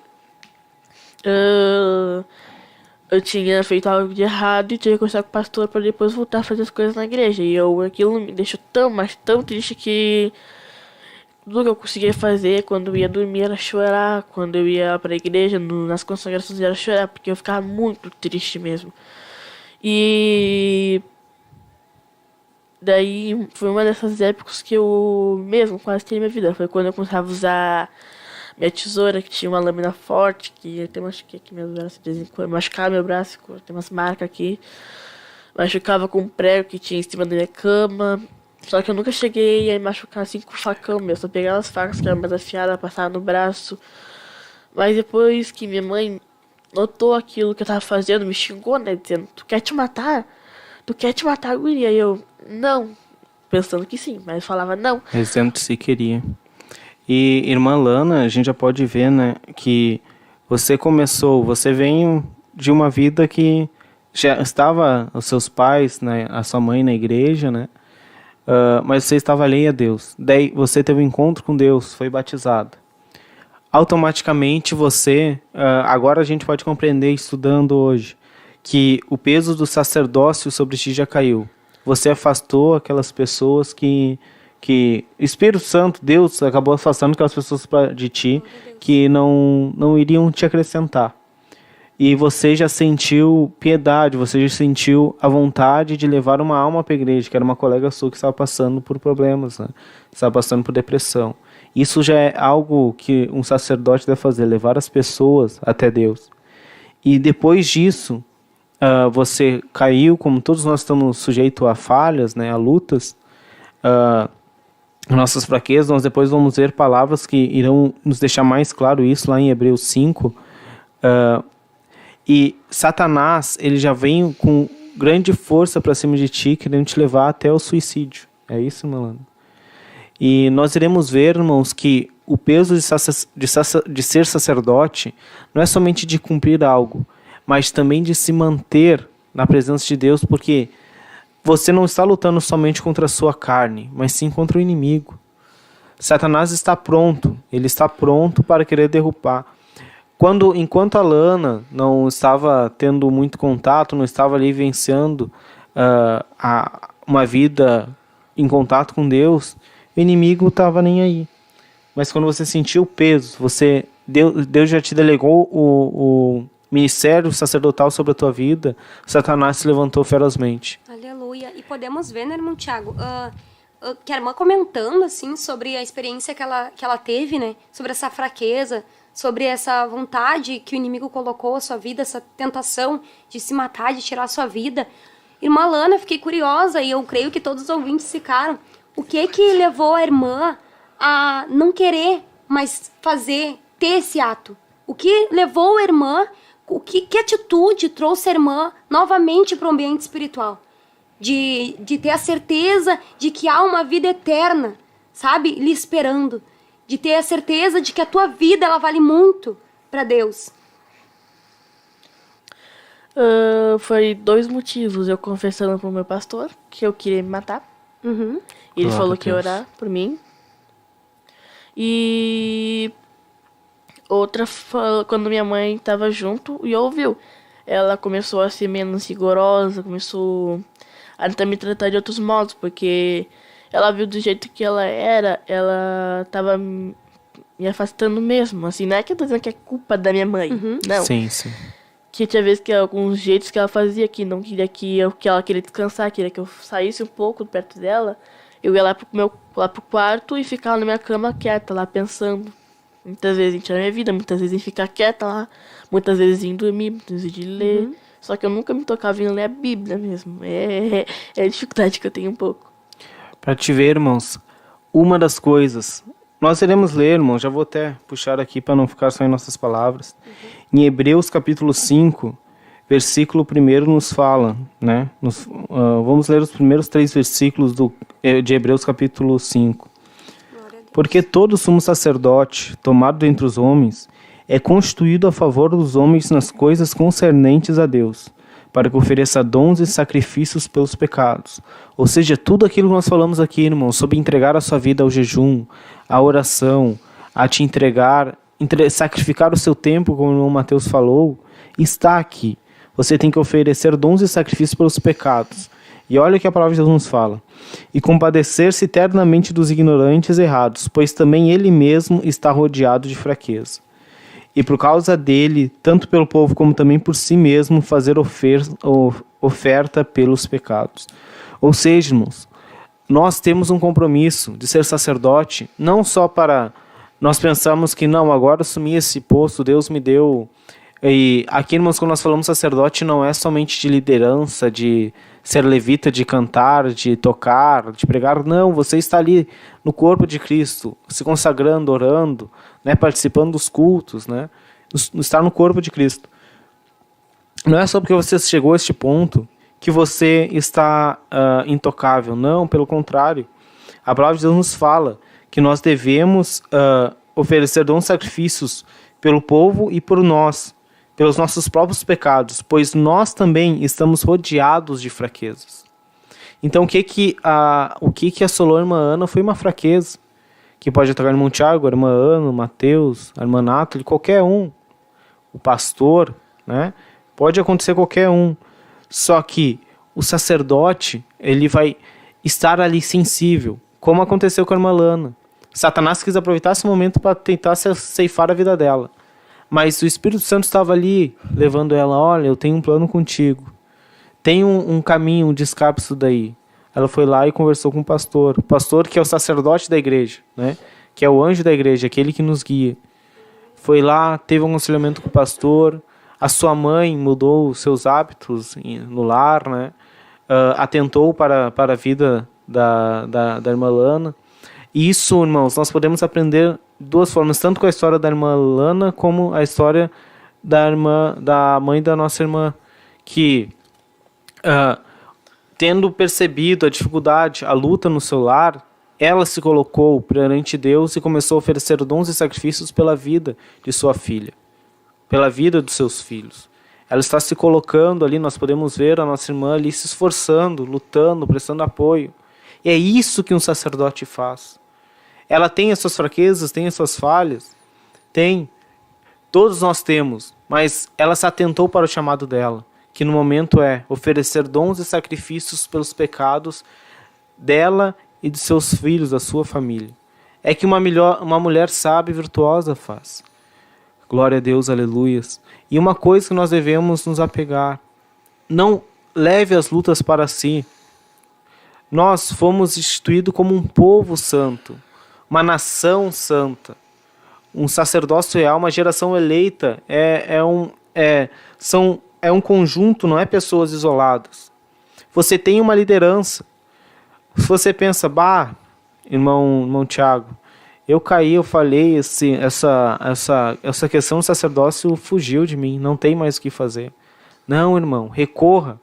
eu tinha feito algo de errado e tinha que conversar com o pastor para depois voltar a fazer as coisas na igreja. E aquilo me deixou mas tão triste que tudo que eu conseguia fazer quando eu ia dormir era chorar. Quando eu ia pra igreja, nas consagrações era chorar, porque eu ficava muito triste mesmo. E daí foi uma dessas épocas que eu mesmo quase tirei minha vida. Foi quando eu começava a usar minha tesoura, que tinha uma lâmina forte, que eu até machuquei aqui meu braço de vez em quando. Machucava meu braço, tem umas marcas aqui. Machucava com um prego que tinha em cima da minha cama. Só que eu nunca cheguei a me machucar assim com facão mesmo. Só pegava as facas que eram mais afiadas, passava no braço. Mas depois que minha mãe notou aquilo que eu tava fazendo, me xingou, né? Dizendo, tu quer te matar? Tu quer te matar, guria? E eu, não. Pensando que sim, mas eu falava não. Dizendo que se queria. E, irmã Lana, a gente já pode ver, né, que você vem de uma vida que já estava os seus pais, né, a sua mãe na igreja, né, mas você estava alheia a Deus. Daí você teve um encontro com Deus, foi batizado. Automaticamente agora a gente pode compreender, estudando hoje, que o peso do sacerdócio sobre ti já caiu. Você afastou aquelas pessoas que o Espírito Santo, Deus, acabou afastando aquelas pessoas de ti que não iriam te acrescentar. E você já sentiu piedade, você já sentiu a vontade de levar uma alma para a igreja, que era uma colega sua que estava passando por problemas, né? Estava passando por depressão. Isso já é algo que um sacerdote deve fazer, levar as pessoas até Deus. E depois disso, você caiu, como todos nós estamos sujeitos a falhas, né, a lutas, nossas fraquezas. Nós depois vamos ver palavras que irão nos deixar mais claro isso lá em Hebreus 5. E Satanás, ele já vem com grande força para cima de ti, querendo te levar até o suicídio. É isso, Melano? E nós iremos ver, irmãos, que o peso de ser sacerdote não é somente de cumprir algo, mas também de se manter na presença de Deus, porque você não está lutando somente contra a sua carne, mas sim contra o inimigo. Satanás está pronto, ele está pronto para querer derrubar. Enquanto a Lana não estava tendo muito contato, não estava ali vencendo uma vida em contato com Deus, o inimigo estava nem aí. Mas quando você sentiu o peso, Deus já te delegou o ministério sacerdotal sobre a tua vida, Satanás se levantou ferozmente. Aleluia. E podemos ver, né, irmão Tiago, que a irmã comentando, assim, sobre a experiência que ela teve, né, sobre essa fraqueza, sobre essa vontade que o inimigo colocou à sua vida, essa tentação de se matar, de tirar a sua vida. Irmã Lana, eu fiquei curiosa e eu creio que todos os ouvintes ficaram. O que levou a irmã a não querer mais ter esse ato? O que levou a irmã, que atitude trouxe a irmã novamente para o ambiente espiritual? De ter a certeza de que há uma vida eterna, sabe, lhe esperando. De ter a certeza de que a tua vida, ela vale muito para Deus. Foi 2 motivos. Eu confessando pro meu pastor que eu queria me matar. Uhum. E ele Glória falou a que ia Deus. orar por mim. E outra, quando minha mãe tava junto e ouviu. Ela começou a ser menos rigorosa, começou a tentar me tratar de outros modos, porque ela viu do jeito que ela era, ela tava me afastando mesmo. Assim, não é que eu tô dizendo que é culpa da minha mãe, não. Sim, sim. Que tinha vezes que alguns jeitos que ela fazia que não queria que ela queria descansar, queria que eu saísse um pouco perto dela. Eu ia lá pro quarto e ficava na minha cama quieta, lá pensando. Muitas vezes em tirar minha vida, muitas vezes em ficar quieta lá, muitas vezes em dormir, muitas vezes de ler. Só que eu nunca me tocava em ler a Bíblia mesmo. É a dificuldade que eu tenho um pouco. Para te ver, irmãos, uma das coisas, nós iremos ler, irmãos, já vou até puxar aqui para não ficar só em nossas palavras. Em Hebreus capítulo 5, versículo 1 nos fala, né? Vamos ler os primeiros 3 versículos de Hebreus capítulo 5. Porque todo sumo sacerdote, tomado dentre os homens, é constituído a favor dos homens nas coisas concernentes a Deus, para que ofereça dons e sacrifícios pelos pecados. Ou seja, tudo aquilo que nós falamos aqui, irmãos, sobre entregar a sua vida ao jejum, à oração, a te sacrificar o seu tempo, como o irmão Mateus falou, está aqui. Você tem que oferecer dons e sacrifícios pelos pecados. E olha o que a palavra de Deus nos fala. E compadecer-se eternamente dos ignorantes e errados, pois também ele mesmo está rodeado de fraqueza. E por causa dele, tanto pelo povo como também por si mesmo, fazer oferta pelos pecados. Ou seja, irmãos, nós temos um compromisso de ser sacerdote, não só para nós pensamos que não, agora assumi esse posto, Deus me deu. E aqui, irmãos, quando nós falamos sacerdote, não é somente de liderança, de ser levita, de cantar, de tocar, de pregar. Não, você está ali no corpo de Cristo, se consagrando, orando, né, participando dos cultos, né, estar no corpo de Cristo. Não é só porque você chegou a este ponto que você está intocável. Não, pelo contrário. A palavra de Deus nos fala que nós devemos oferecer dons e sacrifícios pelo povo e por nós, pelos nossos próprios pecados, pois nós também estamos rodeados de fraquezas. Então o que assolou a irmã Ana foi uma fraqueza, que pode atacar o irmão Tiago, a irmã Ana, o Mateus, a irmã Nathalie, qualquer um, o pastor, né? Pode acontecer qualquer um, só que o sacerdote, ele vai estar ali sensível, como aconteceu com a irmã Lana. Satanás quis aproveitar esse momento para tentar ceifar a vida dela. Mas o Espírito Santo estava ali, levando ela, olha, eu tenho um plano contigo. Tem um caminho de escape isso daí. Ela foi lá e conversou com o pastor que é o sacerdote da igreja, né? Que é o anjo da igreja, aquele que nos guia. Foi lá, teve um aconselhamento com o pastor, a sua mãe mudou os seus hábitos no lar, né? Atentou para a vida da irmã Lana. E isso, irmãos, nós podemos aprender de 2 formas, tanto com a história da irmã Lana, como a história da mãe da nossa irmã, que tendo percebido a dificuldade, a luta no seu lar, ela se colocou perante Deus e começou a oferecer dons e sacrifícios pela vida de sua filha, pela vida dos seus filhos. Ela está se colocando ali, nós podemos ver a nossa irmã ali se esforçando, lutando, prestando apoio. E é isso que um sacerdote faz. Ela tem as suas fraquezas, tem as suas falhas, tem. Todos nós temos, mas ela se atentou para o chamado dela, que no momento é oferecer dons e sacrifícios pelos pecados dela e de seus filhos, da sua família. É que uma mulher sábia e virtuosa faz. Glória a Deus, aleluias. E uma coisa que nós devemos nos apegar: não leve as lutas para si. Nós fomos instituídos como um povo santo, uma nação santa, um sacerdócio real, uma geração eleita. É um conjunto, não é pessoas isoladas. Você tem uma liderança. Se você pensa, irmão Tiago, eu caí, eu falei, essa questão do sacerdócio fugiu de mim, não tem mais o que fazer. Não, irmão, recorra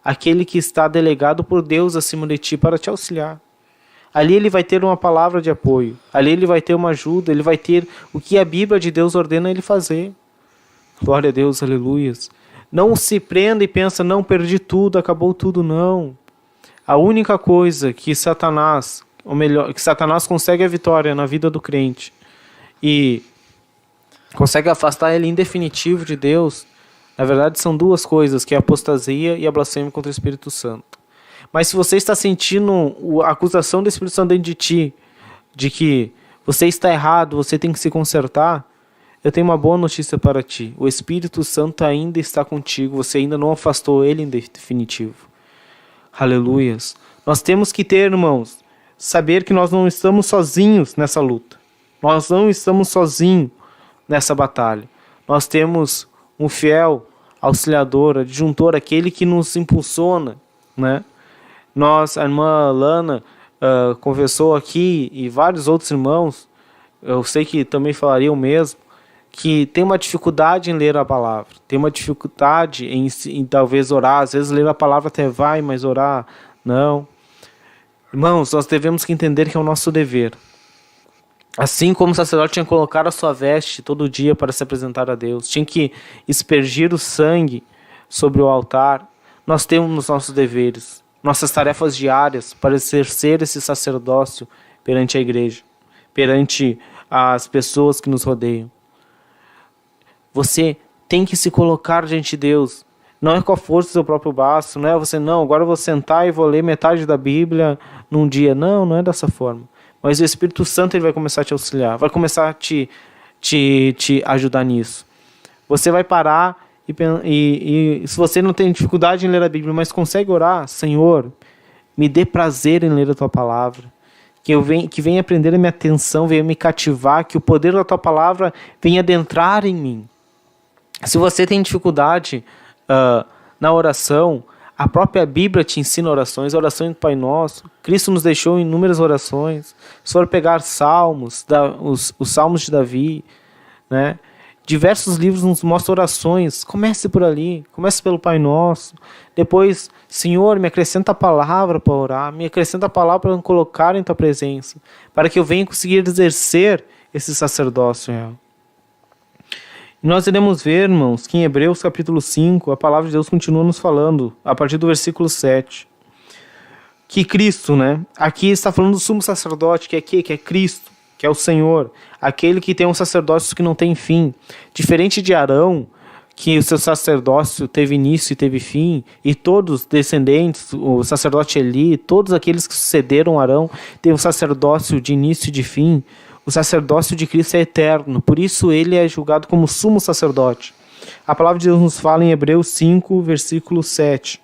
àquele que está delegado por Deus acima de ti para te auxiliar. Ali ele vai ter uma palavra de apoio, ali ele vai ter uma ajuda, ele vai ter o que a Bíblia de Deus ordena ele fazer. Glória a Deus, aleluias. Não se prenda e pensa, não, perdi tudo, acabou tudo, não. A única coisa que Satanás consegue a vitória na vida do crente e consegue afastar ele em definitivo de Deus, na verdade são duas coisas, que é a apostasia e a blasfêmia contra o Espírito Santo. Mas se você está sentindo a acusação do Espírito Santo dentro de ti, de que você está errado, você tem que se consertar, eu tenho uma boa notícia para ti. O Espírito Santo ainda está contigo, você ainda não afastou ele em definitivo. Aleluias. Nós temos que ter, irmãos, saber que nós não estamos sozinhos nessa luta. Nós não estamos sozinhos nessa batalha. Nós temos um fiel auxiliador, adjuntor, aquele que nos impulsiona, né? A irmã Lana confessou aqui, e vários outros irmãos, eu sei que também falariam o mesmo, que tem uma dificuldade em ler a palavra, tem uma dificuldade em talvez orar, às vezes ler a palavra até vai, mas orar não. Irmãos, nós devemos que entender que é o nosso dever. Assim como o sacerdote tinha que colocar a sua veste todo dia para se apresentar a Deus, tinha que aspergir o sangue sobre o altar, nós temos os nossos deveres, nossas tarefas diárias para exercer esse sacerdócio perante a igreja, perante as pessoas que nos rodeiam. Você tem que se colocar diante de Deus. Não é com a força do seu próprio braço, não é você, não, agora eu vou sentar e vou ler metade da Bíblia num dia. Não, não é dessa forma. Mas o Espírito Santo ele vai começar a te auxiliar, vai começar a te ajudar nisso. Você vai parar e se você não tem dificuldade em ler a Bíblia, mas consegue orar, Senhor, me dê prazer em ler a Tua Palavra. Que venha prender a minha atenção, venha me cativar, que o poder da Tua Palavra venha adentrar em mim. Se você tem dificuldade na oração, a própria Bíblia te ensina orações do Pai Nosso. Cristo nos deixou inúmeras orações. Se for pegar salmos, os salmos de Davi, né? Diversos livros nos mostram orações. Comece por ali, comece pelo Pai Nosso. Depois, Senhor, me acrescenta a palavra para orar, me acrescenta a palavra para colocar em Tua presença, para que eu venha conseguir exercer esse sacerdócio real. E nós iremos ver, irmãos, que em Hebreus capítulo 5, a palavra de Deus continua nos falando, a partir do versículo 7, que Cristo, né? Aqui está falando do sumo sacerdote, que é Cristo, que é o Senhor, aquele que tem um sacerdócio que não tem fim. Diferente de Arão, que o seu sacerdócio teve início e teve fim, e todos os descendentes, o sacerdote Eli, todos aqueles que sucederam Arão, têm um sacerdócio de início e de fim. O sacerdócio de Cristo é eterno, por isso ele é julgado como sumo sacerdote. A palavra de Deus nos fala em Hebreus 5, versículo 7.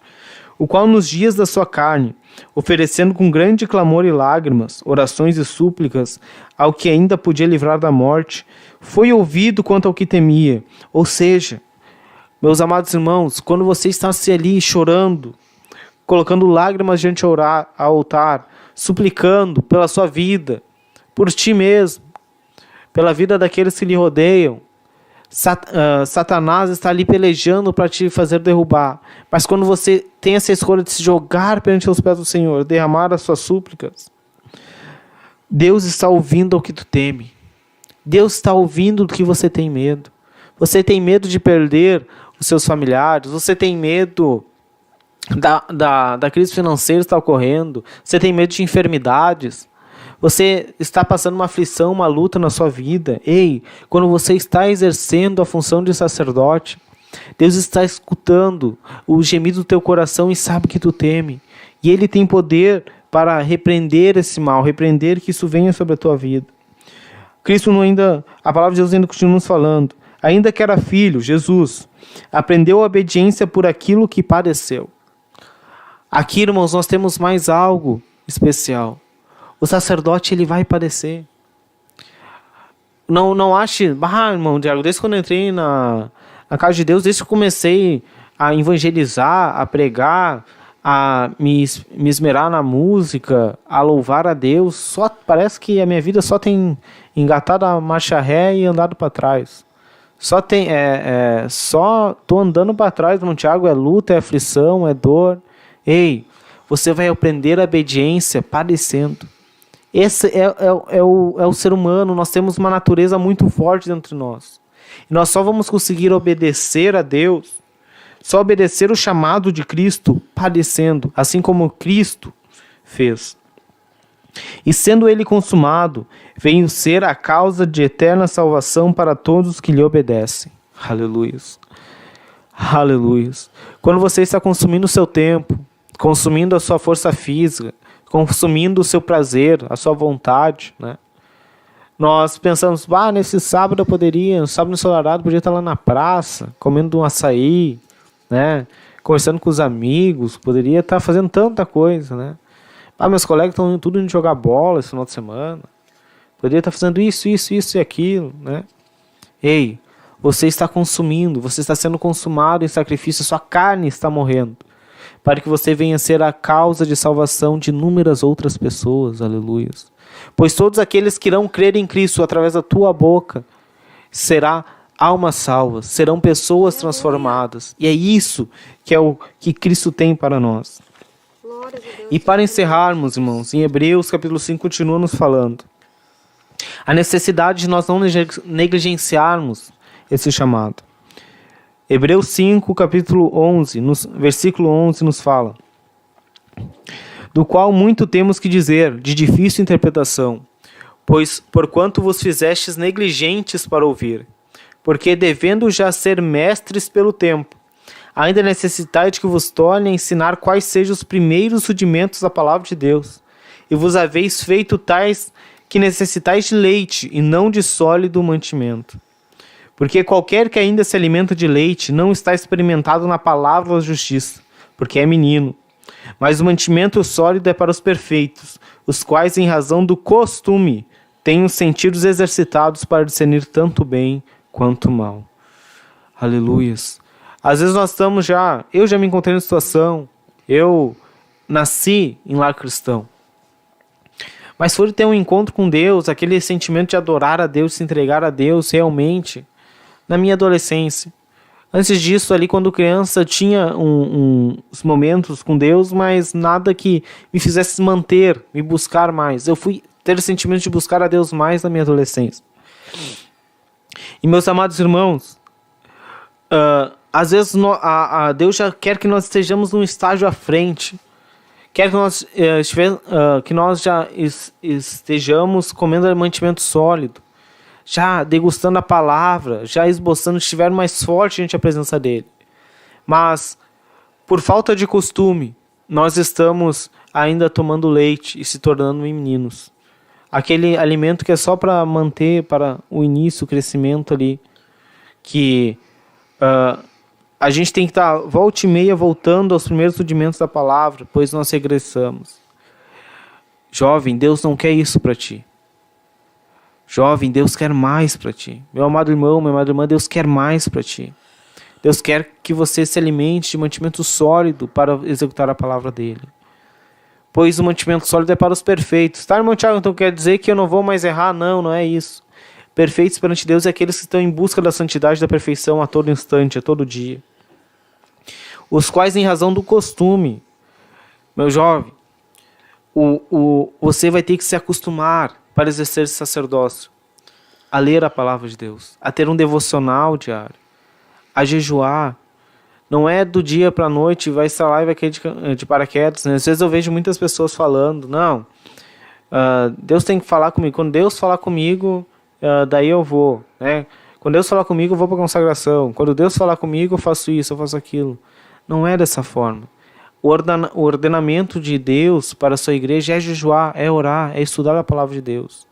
O qual nos dias da sua carne, oferecendo com grande clamor e lágrimas, orações e súplicas, ao que ainda podia livrar da morte, foi ouvido quanto ao que temia. Ou seja, meus amados irmãos, quando você está ali chorando, colocando lágrimas diante ao altar, suplicando pela sua vida, por ti mesmo, pela vida daqueles que lhe rodeiam, Satanás está ali pelejando para te fazer derrubar. Mas quando você tem essa escolha de se jogar perante os pés do Senhor, derramar as suas súplicas, Deus está ouvindo o que tu teme. Deus está ouvindo do que você tem medo. Você tem medo de perder os seus familiares, você tem medo da crise financeira que está ocorrendo, você tem medo de enfermidades, você está passando uma aflição, uma luta na sua vida. Ei, quando você está exercendo a função de sacerdote, Deus está escutando o gemido do teu coração e sabe que tu teme. E Ele tem poder para repreender esse mal, repreender que isso venha sobre a tua vida. Cristo a palavra de Deus ainda continua nos falando. Ainda que era filho, Jesus, aprendeu a obediência por aquilo que padeceu. Aqui, irmãos, nós temos mais algo especial. O sacerdote, ele vai padecer. Não ache, irmão Diago, desde quando eu entrei na casa de Deus, desde que eu comecei a evangelizar, a pregar, a me esmerar na música, a louvar a Deus, só parece que a minha vida só tem engatado a marcha ré e andado para trás. Só tô andando para trás, irmão Tiago, é luta, é aflição, é dor. Ei, você vai aprender a obediência padecendo. Esse é o ser humano. Nós temos uma natureza muito forte dentro de nós. E nós só vamos conseguir obedecer a Deus, só obedecer o chamado de Cristo padecendo, assim como Cristo fez. E sendo ele consumado, veio ser a causa de eterna salvação para todos que lhe obedecem. Aleluias. Aleluias. Quando você está consumindo o seu tempo, consumindo a sua força física, consumindo o seu prazer, a sua vontade, né? Nós pensamos, nesse sábado eu poderia, no sábado ensolarado, podia estar lá na praça, comendo um açaí, né? Conversando com os amigos, poderia estar fazendo tanta coisa, né? Meus colegas estão tudo indo jogar bola esse final de semana, poderia estar fazendo isso e aquilo, né? Ei, você está consumindo, você está sendo consumado em sacrifício, sua carne está morrendo, para que você venha ser a causa de salvação de inúmeras outras pessoas, aleluia. Pois todos aqueles que irão crer em Cristo através da tua boca, será almas salvas, serão pessoas transformadas. E é isso que é o que Cristo tem para nós. E para encerrarmos, irmãos, em Hebreus capítulo 5 continua nos falando a necessidade de nós não negligenciarmos esse chamado. Hebreus 5, capítulo 11, versículo 11 nos fala: do qual muito temos que dizer, de difícil interpretação, pois porquanto vos fizestes negligentes para ouvir, porque devendo já ser mestres pelo tempo, ainda necessitais de que vos torne a ensinar quais sejam os primeiros rudimentos da palavra de Deus, e vos haveis feito tais que necessitais de leite, e não de sólido mantimento. Porque qualquer que ainda se alimenta de leite não está experimentado na palavra da justiça, porque é menino. Mas o mantimento sólido é para os perfeitos, os quais, em razão do costume, têm os sentidos exercitados para discernir tanto bem quanto mal. Aleluias. Às vezes nós estamos eu já me encontrei na situação, eu nasci em lar cristão, mas foi ter um encontro com Deus, aquele sentimento de adorar a Deus, se entregar a Deus realmente, na minha adolescência. Antes disso, ali quando criança, tinha uns momentos com Deus, mas nada que me fizesse manter, me buscar mais. Eu fui ter o sentimento de buscar a Deus mais na minha adolescência. E meus amados irmãos, às vezes Deus já quer que nós estejamos num estágio à frente, quer que nós já estejamos comendo mantimento sólido, já degustando a palavra, já esboçando, estiver mais forte diante da presença dele. Mas, por falta de costume, nós estamos ainda tomando leite e se tornando meninos. Aquele alimento que é só para manter, para o início, o crescimento ali, que a gente tem que estar volta e meia voltando aos primeiros rudimentos da palavra, pois nós regressamos. Jovem, Deus não quer isso para ti. Jovem, Deus quer mais para ti. Meu amado irmão, minha amada irmã, Deus quer mais para ti. Deus quer que você se alimente de mantimento sólido para executar a palavra dele. Pois o mantimento sólido é para os perfeitos. Tá, irmão Tiago, então quer dizer que eu não vou mais errar? Não, não é isso. Perfeitos perante Deus é aqueles que estão em busca da santidade e da perfeição a todo instante, a todo dia. Os quais, em razão do costume, meu jovem, você vai ter que se acostumar para exercer esse sacerdócio, a ler a palavra de Deus, a ter um devocional diário, a jejuar. Não é do dia para a noite, vai estar lá e vai cair de paraquedas, né? Às vezes eu vejo muitas pessoas falando, Deus tem que falar comigo. Quando Deus falar comigo, daí eu vou, né? Quando Deus falar comigo, eu vou para a consagração. Quando Deus falar comigo, eu faço isso, eu faço aquilo. Não é dessa forma. O ordenamento de Deus para a sua igreja é jejuar, é orar, é estudar a palavra de Deus.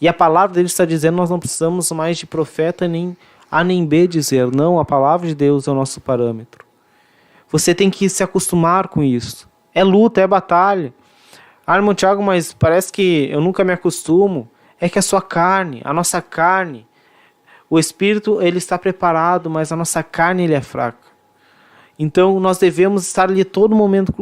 E a palavra dele está dizendo, nós não precisamos mais de profeta nem A nem B dizer. Não, a palavra de Deus é o nosso parâmetro. Você tem que se acostumar com isso. É luta, é batalha. Ah, irmão Tiago, mas parece que eu nunca me acostumo. É que a sua carne, a nossa carne, o espírito ele está preparado, mas a nossa carne ele é fraca. Então nós devemos estar ali todo momento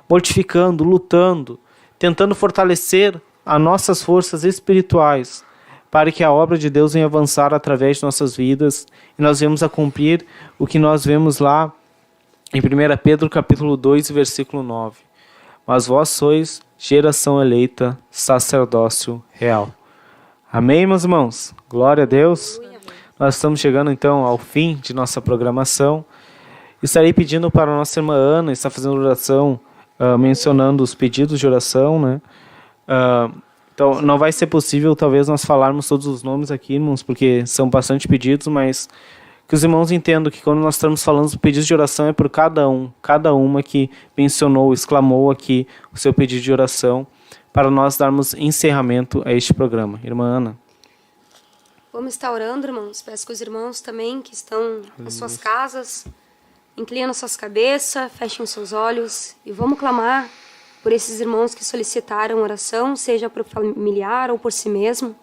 mortificando, lutando, tentando fortalecer as nossas forças espirituais para que a obra de Deus venha avançar através de nossas vidas e nós venhamos a cumprir o que nós vemos lá em 1 Pedro capítulo 2, versículo 9. Mas vós sois geração eleita, sacerdócio real. Amém, meus irmãos? Glória a Deus. Nós estamos chegando então ao fim de nossa programação. Estarei pedindo para a nossa irmã Ana, está fazendo oração, mencionando os pedidos de oração, né? Então não vai ser possível talvez nós falarmos todos os nomes aqui, irmãos, porque são bastante pedidos, mas que os irmãos entendam que quando nós estamos falando dos pedidos de oração é por cada uma que mencionou, exclamou aqui o seu pedido de oração, para nós darmos encerramento a este programa. Irmã Ana. Vamos estar orando, irmãos. Peço que os irmãos também que estão nas suas casas inclinem as suas cabeças, fechem os seus olhos e vamos clamar por esses irmãos que solicitaram oração, seja por familiar ou por si mesmo,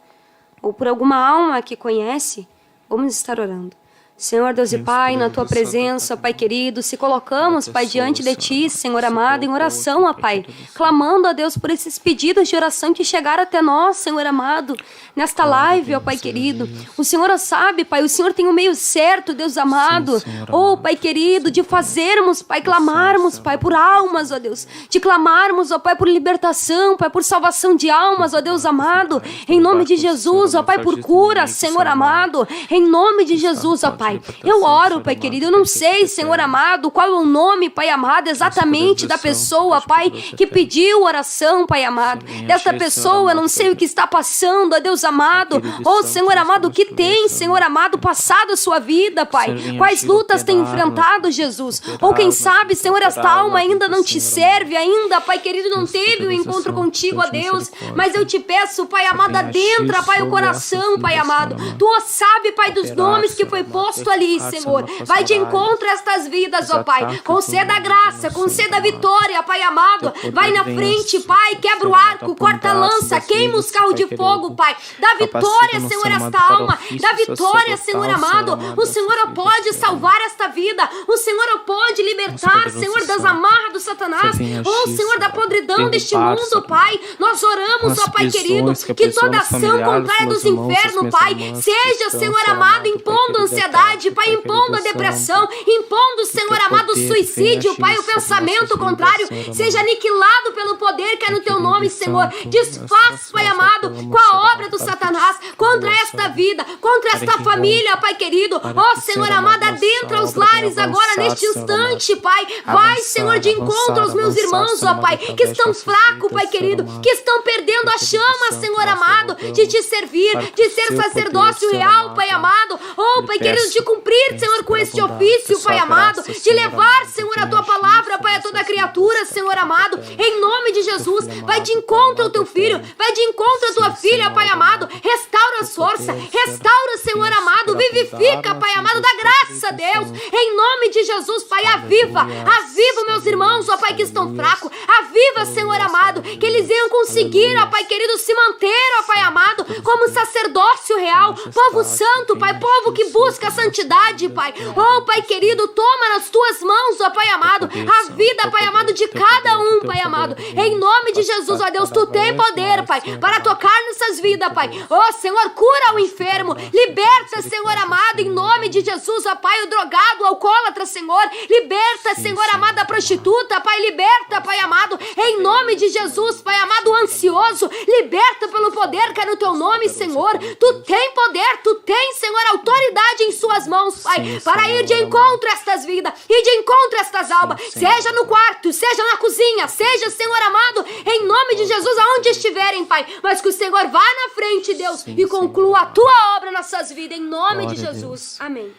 ou por alguma alma que conhece. Vamos estar orando. Senhor Deus e Pai, na Tua presença, Pai querido, se colocamos, Pai, diante de Ti, Senhor amado, em oração, ó Pai, clamando a Deus por esses pedidos de oração que chegaram até nós, Senhor amado, nesta live, ó Pai querido. O Senhor sabe, Pai, o Senhor tem o meio certo, Deus amado, ó Pai querido, de fazermos, Pai, clamarmos, Pai, por almas, ó Deus, de clamarmos, ó Pai, por libertação, Pai, por salvação de almas, ó Deus amado, em nome de Jesus, ó Pai, por cura, Senhor amado, em nome de Jesus, ó Pai. Eu oro, Pai querido, eu não sei, Senhor amado, qual é o nome, Pai amado, exatamente da pessoa, Pai, que pediu oração, Pai amado. Desta pessoa, eu não sei o que está passando, ó Deus amado. Oh, Senhor amado, o que tem, Senhor amado, passado a sua vida, Pai? Quais lutas tem enfrentado, Jesus? Ou quem sabe, Senhor, esta alma ainda não te serve, ainda, Pai querido, não teve o encontro contigo, ó Deus. Mas eu te peço, Pai amado, adentra, Pai, o coração, Pai amado. Tu sabe, Pai, dos nomes que foi posto ali, Senhor. Vai de encontro a estas vidas, ó Pai. Conceda a graça, conceda a vitória, Pai amado. Vai na frente, Pai. Quebra o arco, corta a lança, queima os carros de fogo, Pai. Dá vitória, Senhor, a esta alma. Dá vitória, Senhor amado. O Senhor pode salvar esta vida. O Senhor pode libertar, Senhor, das amarras do Satanás. Oh, Senhor, da podridão deste mundo, Pai. Nós oramos, ó Pai querido, que toda ação contrária dos infernos, Pai, seja, Senhor amado, impondo ansiedade, Pai, impondo a depressão, impondo, Senhor amado, o suicídio, Pai, o pensamento contrário, seja aniquilado pelo poder que é no Teu nome, Senhor. Desfaz, Pai amado, com a obra do Satanás, contra esta vida, contra esta família, Pai querido. Ó, Senhor amado, adentra os lares agora, neste instante, Pai. Vai, Senhor, de encontro aos meus irmãos, ó Pai, que estão fracos, Pai querido, que estão perdendo a chama, Senhor amado, de Te servir, de ser sacerdócio real, Pai amado. Oh, Pai querido, de cumprir, Senhor, com este ofício, Pai amado, de levar, Senhor, a Tua palavra, Pai, a toda criatura, Senhor amado, em nome de Jesus. Vai de encontro ao Teu filho, vai de encontro à Tua filha, Pai amado, restaura as forças, restaura, Senhor amado, vivifica, Pai amado, dá graça a Deus, em nome de Jesus, Pai, aviva meus irmãos, ó Pai, que estão fracos, aviva, Senhor amado, que eles venham conseguir, ó Pai querido, se manter, ó Pai amado, como sacerdócio real, povo santo, Pai, povo que busca a santidade, Pai. Oh, Pai querido, toma nas Tuas mãos, ó Pai amado, a vida, Pai amado, de cada um, Pai amado, em nome de Jesus, ó Deus, Tu tem poder, Pai, para tocar nessas vidas, Pai. Oh, Senhor, cura o enfermo, liberta, Senhor Senhor amado, em nome de Jesus, ó Pai, o drogado, o alcoólatra, Senhor, liberta, Senhor amado, a prostituta, Pai, liberta, Pai amado, em nome de Jesus, Pai amado, o ansioso, liberta pelo poder que é no Teu nome, Senhor. Tu tem poder, Tu tem, Senhor, autoridade em Suas mãos, Pai, para ir de encontro a estas vidas, e de encontro a estas almas, seja no quarto, seja na cozinha, seja, Senhor amado, em nome de Jesus, aonde estiverem, Pai, mas que o Senhor vá na frente, Deus, e conclua a Tua obra nas suas vidas, em nome de Jesus. Amém.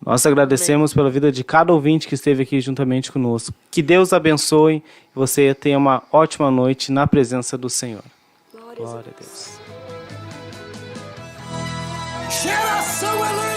Nós agradecemos pela vida de cada ouvinte que esteve aqui juntamente conosco. Que Deus abençoe e você tenha uma ótima noite na presença do Senhor. Glória a Deus. Geração Elan.